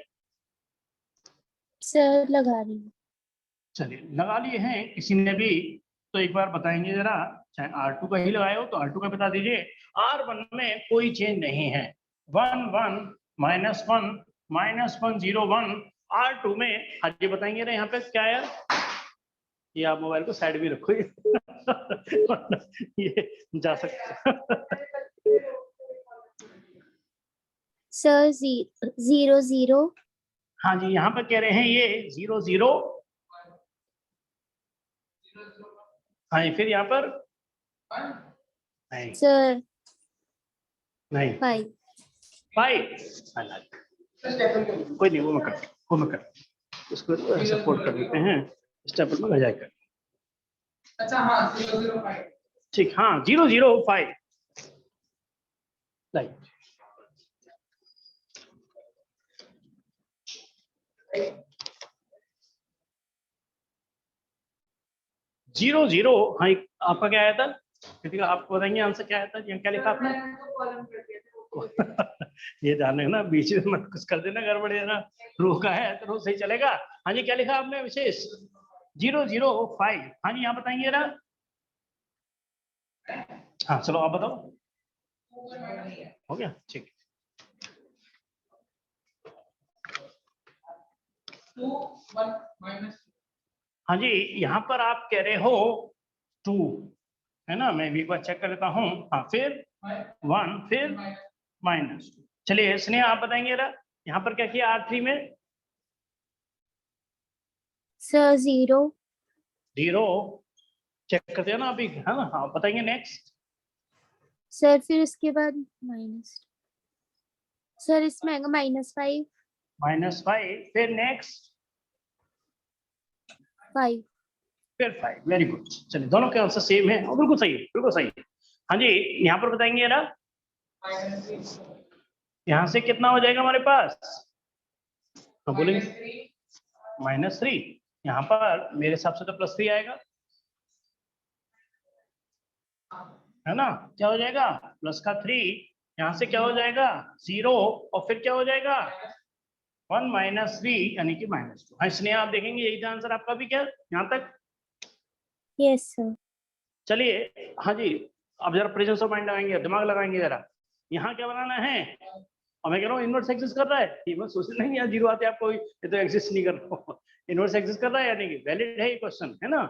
सर लगा रही हूँ।
चलिए लगा लिए हैं किसी ने भी, तो एक बार बताएंगे जरा, चाहे R2 का ही लगाए हो तो R2 का बता दीजिए। R1 में कोई चेंज नहीं है, 1 1 -1 -1 0 1। R2 में आज ये बताएंगे ना, यहाँ पे क्या है, ये आप मोबाइल को साइड में रखो, ये जा सकते
सर 0 0।
हाँ जी, यहाँ पर कह रहे हैं ये 0 0, हाँ फिर यहाँ पर नहीं
सर
नहीं
5
5 कोई नहीं, वो मैं कर उसको सपोर्ट कर देते हैं, स्टेपल में बजाय कर।
अच्छा हाँ 005
ठीक, हाँ 005 राइट। 00 हाँ, आपका क्या आया था कृतिका, आपको बताएंगे आंसर क्या आया था, यहाँ क्या लिखा आपने? ये ध्यान रखना, बीच में मत कुछ कर देना गड़बड़, है ना, रो का है तो रो सही चलेगा। हाँ जी, क्या लिखा आपने विशेष? 005। हाँ जी, यहाँ बताएंगे ना। हाँ चलो आप बताओ, हो गया ठीक।
2 1 माइनस।
हाँ जी, यहाँ पर आप कह रहे हो 2 है ना, मैं भी एक बार चेक कर लेता हूँ। हाँ फिर 1 फिर -2। चलिए स्नेहा आप बताएंगे जरा, यहाँ पर क्या किया R3 में?
सर 0
0 चेक करते हैं ना अभी, है ना। हाँ बताएंगे नेक्स्ट।
सर फिर उसके बाद माइनस, सर इसमें आएगा -5
-5 फिर नेक्स्ट
5
फिर 5। वेरी गुड, चलिए दोनों के आंसर सेम है और बिल्कुल सही है, बिल्कुल सही है। हाँ जी, यहाँ पर बताएंगे जरा, यहाँ से कितना हो जाएगा हमारे पास? हाँ बोलेंगे -3। यहाँ पर मेरे हिसाब से तो +3 आएगा, है ना। क्या हो जाएगा? प्लस का 3, यहाँ से क्या हो जाएगा? 0 और फिर क्या हो जाएगा? 1 -3 यानी कि -2। हाँ इसलिए आप देखेंगे यही था आंसर आपका भी, क्या यहाँ तक?
Yes sir.
चलिए हाँ जी, अब जरा प्रेजेंस ऑफ माइंड लगाएंगे, दिमाग लगाएंगे जरा। यहाँ क्या बनाना है? और मैं कह रहा हूँ इनवर्स एग्जिस्ट कर रहा है, ये मत सोचना नहीं यहाँ 0 आते आपको, ये तो एग्जिस्ट नहीं कर रहा। इनवर्स एग्जिस्ट कर रहा है यानी कि वैलिड है ये क्वेश्चन, है ना।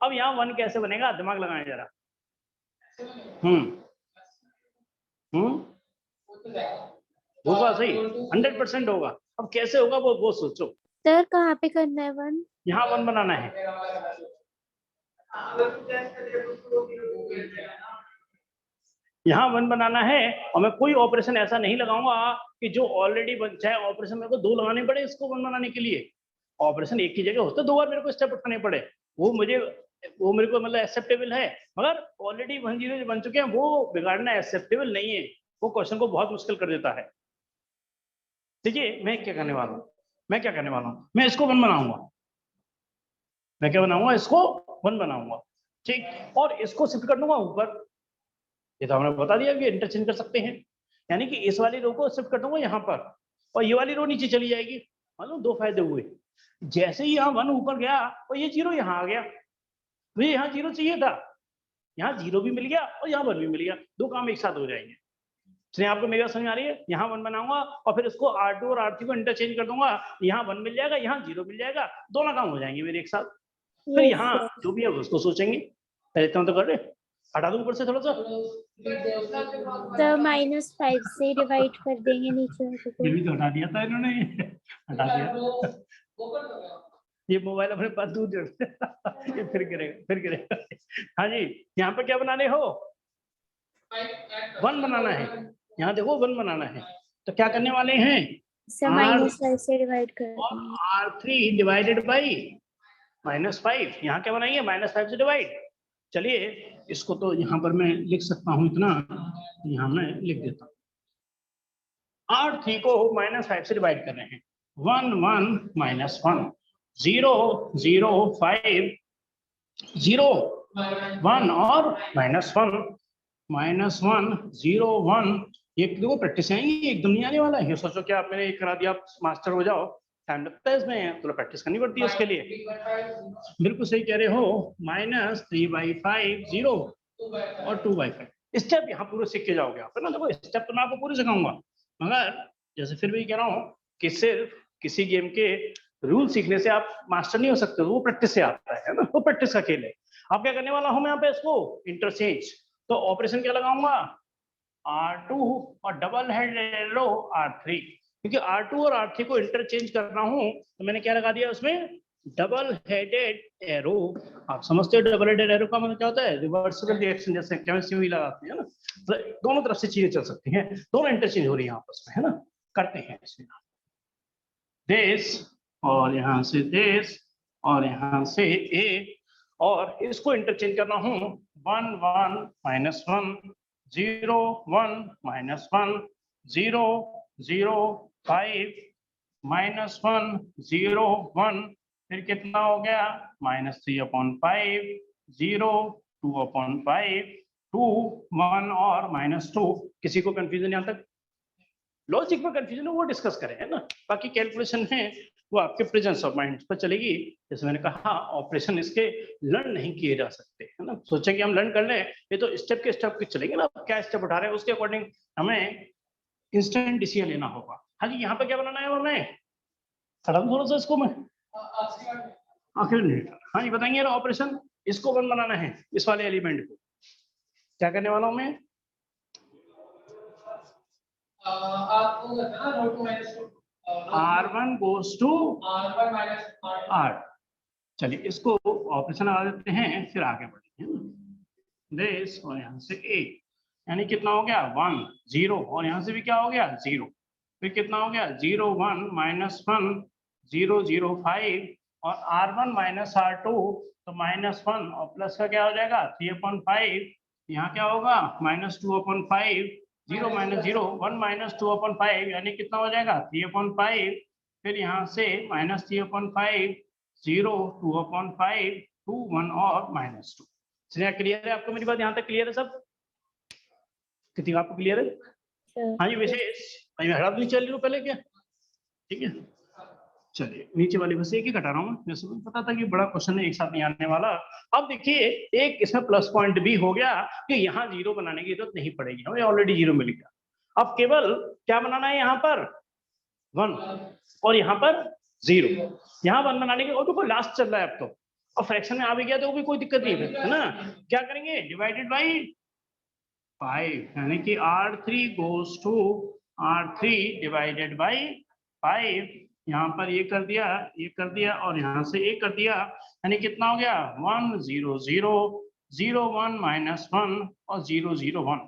अब यहाँ 1 कैसे बनेगा, दिमाग लगाएं जरा। होगा सही, 100% होगा। अब कैसे होगा वो सोचो।
सर कहाँ पे करना है 1?
यहाँ 1 बनाना है, यहाँ 1 बनाना है। और मैं कोई ऑपरेशन ऐसा नहीं लगाऊंगा कि जो ऑलरेडी बन जाए। ऑपरेशन मेरे को 2 लगाने पड़े इसको 1 बनाने के लिए। ऑपरेशन एक की जगह होता है 2 बार मेरे को स्टेप उठाने पड़े, वो मेरे को मतलब एक्सेप्टेबल है। मगर ऑलरेडी 1 0 बन चुके हैं, वो बिगाड़ना एक्सेप्टेबल नहीं है, वो क्वेश्चन को बहुत मुश्किल कर देता है। देखिए मैं क्या करने वाला हूँ, मैं इसको 1 बनाऊंगा। मैं क्या बनाऊंगा? इसको 1 बनाऊंगा, ठीक। और इसको शिफ्ट कर दूंगा ऊपर। ये तो हमने बता दिया कि इंटरचेंज कर सकते हैं, यानी कि इस वाली रो को शिफ्ट कर दूंगा यहाँ पर और ये वाली रो नीचे चली जाएगी। मालूम 2 फायदे हुए। जैसे ही यहाँ 1 ऊपर गया और ये 0 यहाँ आ गया, मुझे यहाँ 0 चाहिए था, यहाँ 0 भी मिल गया और यहाँ 1 भी मिल गया, 2 काम एक साथ हो जाएंगे। इसलिए आपको मेरी बात समझ आ रही है? यहाँ 1 बनाऊंगा और फिर इसको R2 और R3 को इंटरचेंज कर दूंगा, यहाँ 1 मिल जाएगा, यहाँ 0 मिल जाएगा, दोनों काम हो जाएंगे मेरे एक साथ। फिर
Yes,
यहाँ
sir.
जो भी है उसको सोचेंगे। पहले इतना तो कर रहे, हटा दूं ऊपर से थोड़ा सा,
सर -5 से डिवाइड कर देंगे नीचे वाले को।
ये भी तो हटा दिया था इन्होंने, हटा दिया। ये मोबाइल अपने पास दूर ये फिर गिरेगा। हाँ जी, यहाँ पर क्या बनाने हो? 1 बनाना है। यहाँ देखो 1 बनाना है, तो क्या करने वाले हैं?
सर -5 से डिवाइड कर देंगे।
R3 divided by -5। यहाँ क्या बनाएंगे? -5 से डिवाइड। चलिए इसको तो यहाँ पर मैं लिख सकता हूँ इतना, यहाँ मैं लिख देता हूँ। R3 को -5 से डिवाइड कर रहे हैं। 1 1 -1 0 0 5 0 1 और -1 0 1। ये देखो प्रैक्टिस आएंगी, एकदम नहीं आने वाला है। ये सोचो कि आप मैंने करा दिया, आप मास्टर हो जाओ, टाइम लगता है इसमें, थोड़ा प्रैक्टिस करनी पड़ती है उसके लिए। बिल्कुल सही कह रहे हो। -3/5 0 और 2/5 स्टेप यहाँ पूरे सीख के जाओगे आप, है ना। देखो स्टेप तो मैं आपको पूरे सिखाऊंगा, मगर जैसे फिर भी कह रहा हूँ कि सिर्फ किसी गेम के रूल सीखने से आप मास्टर नहीं हो सकते, वो प्रैक्टिस से आता है ना, वो प्रैक्टिस का खेल है। आप क्या करने वाला हूँ मैं यहाँ पे इसको इंटरचेंज, तो ऑपरेशन क्या लगाऊंगा? R2 और डबल हेड लो R3, क्योंकि R2 और R3 को इंटरचेंज कर रहा हूँ तो मैंने क्या लगा दिया उसमें? डबल हेडेड एरो, आप समझते हो डबल हेडेड एरो का मतलब क्या होता है? रिवर्सिबल रिएक्शन, जैसे केमिस्ट्री में लगाते हैं ना, तो दोनों तरफ से चीजें चल सकती हैं, दोनों इंटरचेंज हो रही है आपस में, है ना, करते हैं इसमें दिस और यहाँ से दिस और यहाँ से ए, और इसको इंटरचेंज करना हूँ 1 1 -1 0 1 -1 0 0 5 -1 0 1, फिर कितना हो गया -3/5 0 2/5 2 1 और -2। किसी को कंफ्यूजन यहाँ तक? लॉजिक में कंफ्यूजन है वो डिस्कस करें, है ना, बाकी कैलकुलेशन है वो आपके प्रेजेंस ऑफ माइंड पर चलेगी। जैसे मैंने कहा ऑपरेशन इसके लर्न नहीं किए जा सकते, है ना, सोचे कि हम लर्न कर लें, ये तो स्टेप के स्टेप चलेंगे ना, क्या स्टेप उठा रहे हैं उसके अकॉर्डिंग हमें इंस्टेंट डिसीजन लेना होगा। हाँ जी, यहाँ पे क्या बनाना है हमें? हटा दूं थोड़ा सा इसको मैं, आखिर नहीं। हाँ ये बताएंगे ऑपरेशन, इसको 1 बनाना है, इस वाले एलिमेंट को क्या करने वाला हूँ मैं?
आपको करना ना √2 -2
R1 goes to
R1 -
R। चलिए इसको ऑपरेशन लगा देते हैं, फिर आगे बढ़ेंगे। दिस और यहाँ से ए, यानी कितना हो गया 1 0, और यहाँ से भी क्या हो गया 0, फिर कितना हो गया 0 1 -1 0 0 5, और R1 -R2 तो -1 और प्लस का क्या हो जाएगा 3/5, यहाँ क्या होगा -2/5 0 -0 1 -2/5, यानी कितना हो जाएगा 3/5, फिर यहाँ से -3/5 0 2/5 2 1 और -2। चलिए क्लियर है आपको मेरी बात? यहाँ तक क्लियर है सब? कितनी आपको क्लियर है? हाँ जी विशेष भाई, मैं हटा नहीं चल रही हूँ पहले क्या, ठीक है। चलिए नीचे वाली बस एक ही घटा रहा हूँ, जैसे मुझे पता था कि बड़ा क्वेश्चन है एक साथ नहीं आने वाला। अब देखिए एक इसमें प्लस पॉइंट भी हो गया कि यहाँ 0 बनाने की जरूरत नहीं पड़ेगी, हमें ऑलरेडी 0 मिल गया। अब केवल क्या बनाना है यहाँ पर 1 और यहाँ पर 0, यहाँ 1 बनाने के, और देखो लास्ट चल रहा है अब तो, और फ्रैक्शन में आ भी गया तो भी कोई दिक्कत नहीं है ना। क्या करेंगे डिवाइडेड बाई 5, यानी कि R3 goes to R3 divided by 5, यहाँ पर ये कर दिया और यहाँ से ये कर दिया, यानी कितना हो गया 1 0 0 0 1 -1 और 0 0 1।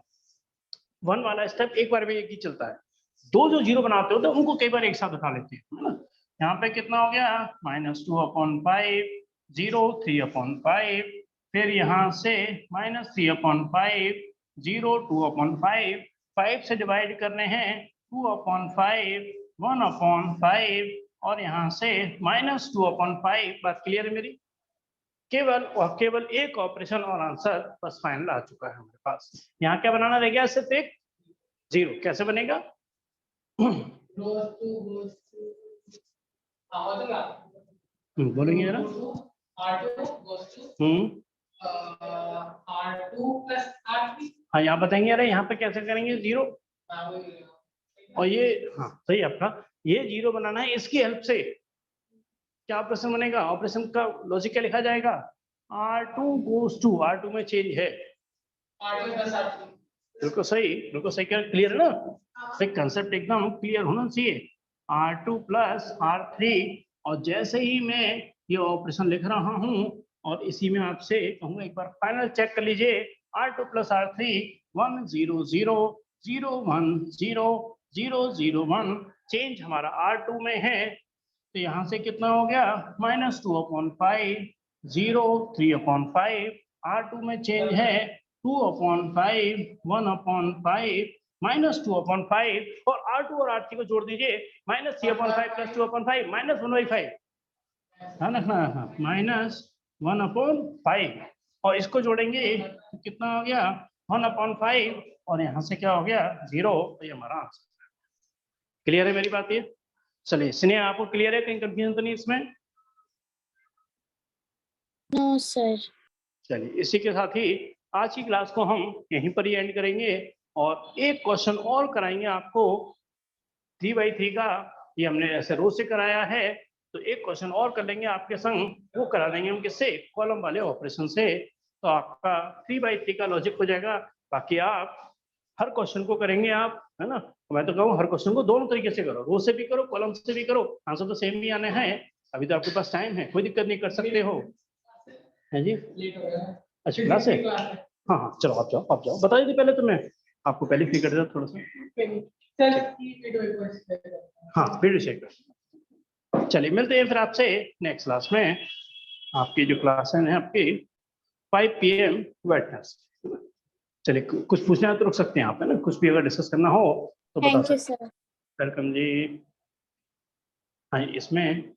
1 वाला स्टेप एक बार में एक ही चलता है, दो जो 0 बनाते हो तो उनको कई बार एक साथ उठा लेते हैं, है ना। यहाँ पे कितना हो गया -2/5 0 3/5, फिर यहाँ से -3/5 0 2/5, 5 से डिवाइड करने हैं 2/5 1/5, और यहाँ से -2/5। बात क्लियर है मेरी? केवल और केवल एक ऑपरेशन और आंसर बस फाइनल आ चुका है हमारे पास। यहाँ क्या बनाना रह गया? सिर्फ एक 0, कैसे बनेगा? बोलेंगे जरा। हाँ यहाँ बताएंगे यार, यहाँ पे कैसे करेंगे 0, और ये हाँ सही आपका, ये 0 बनाना है, इसकी हेल्प से क्या ऑपरेशन बनेगा? ऑपरेशन का लॉजिक क्या लिखा जाएगा? R2 goes to, R2 में चेंज है, बिल्कुल सही, क्या क्लियर है ना? कंसेप्ट एकदम क्लियर होना चाहिए। R2 + R3, और जैसे ही मैं ये ऑपरेशन लिख रहा हूँ और इसी में आपसे कहूँगा एक बार फाइनल चेक कर लीजिए। R2 + R3 1 0 0 0 1 0 0 0 1, चेंज हमारा R2 में है, तो यहाँ से कितना हो गया -2/5 0 3/5, R2 में चेंज है 2/5 1/5 -2/5, और R2 और R3 को जोड़ दीजिए, -3/5 + 2/5 -1/5, हाँ ना, हाँ -1/5, और इसको जोड़ेंगे तो कितना हो गया 1/5, और यहाँ से क्या हो गया 0, तो ये हमारा आंसर। क्लियर है मेरी बात? ये चलिए स्नेहा आपको क्लियर है? कहीं कंफ्यूजन तो नहीं इसमें?
No sir.
चलिए इसी के साथ ही आज की क्लास को हम यहीं पर ही एंड करेंगे, और एक क्वेश्चन और कराएंगे आपको 3/3 का, ये हमने ऐसे रो से कराया है, तो एक क्वेश्चन और कर लेंगे आपके संग, वो करा देंगे हम किससे? कॉलम वाले ऑपरेशन से, तो आपका 3/3 का लॉजिक हो जाएगा। बाकी आप हर क्वेश्चन को करेंगे आप, है ना, मैं तो कहूँ हर क्वेश्चन को दोनों तरीके से करो, रो से भी करो कॉलम से भी करो, आंसर तो सेम ही आने हैं, अभी तो आपके पास टाइम है, कोई दिक्कत नहीं, कर सकते हो। है जी,
लेट हो गया।
अच्छा क्लास है,
क्लास है।
हाँ हाँ चलो आप जाओ, आप जाओ, बता दीजिए पहले तो मैं आपको पहले फ्री कर देता थोड़ा सा।
चल वीडियो एक बार
हाँ वीडियो चेक कर, चलिए मिलते हैं फिर आपसे नेक्स्ट क्लास में। आपकी जो क्लास है आपकी 5 PM वेटनेसडे। चलिए कुछ पूछना है तो रुक सकते हैं आप, है ना, कुछ भी अगर डिस्कस करना हो तो बता
थैंक यू
सकते
सर।
हैं। वेलकम जी। हाँ इसमें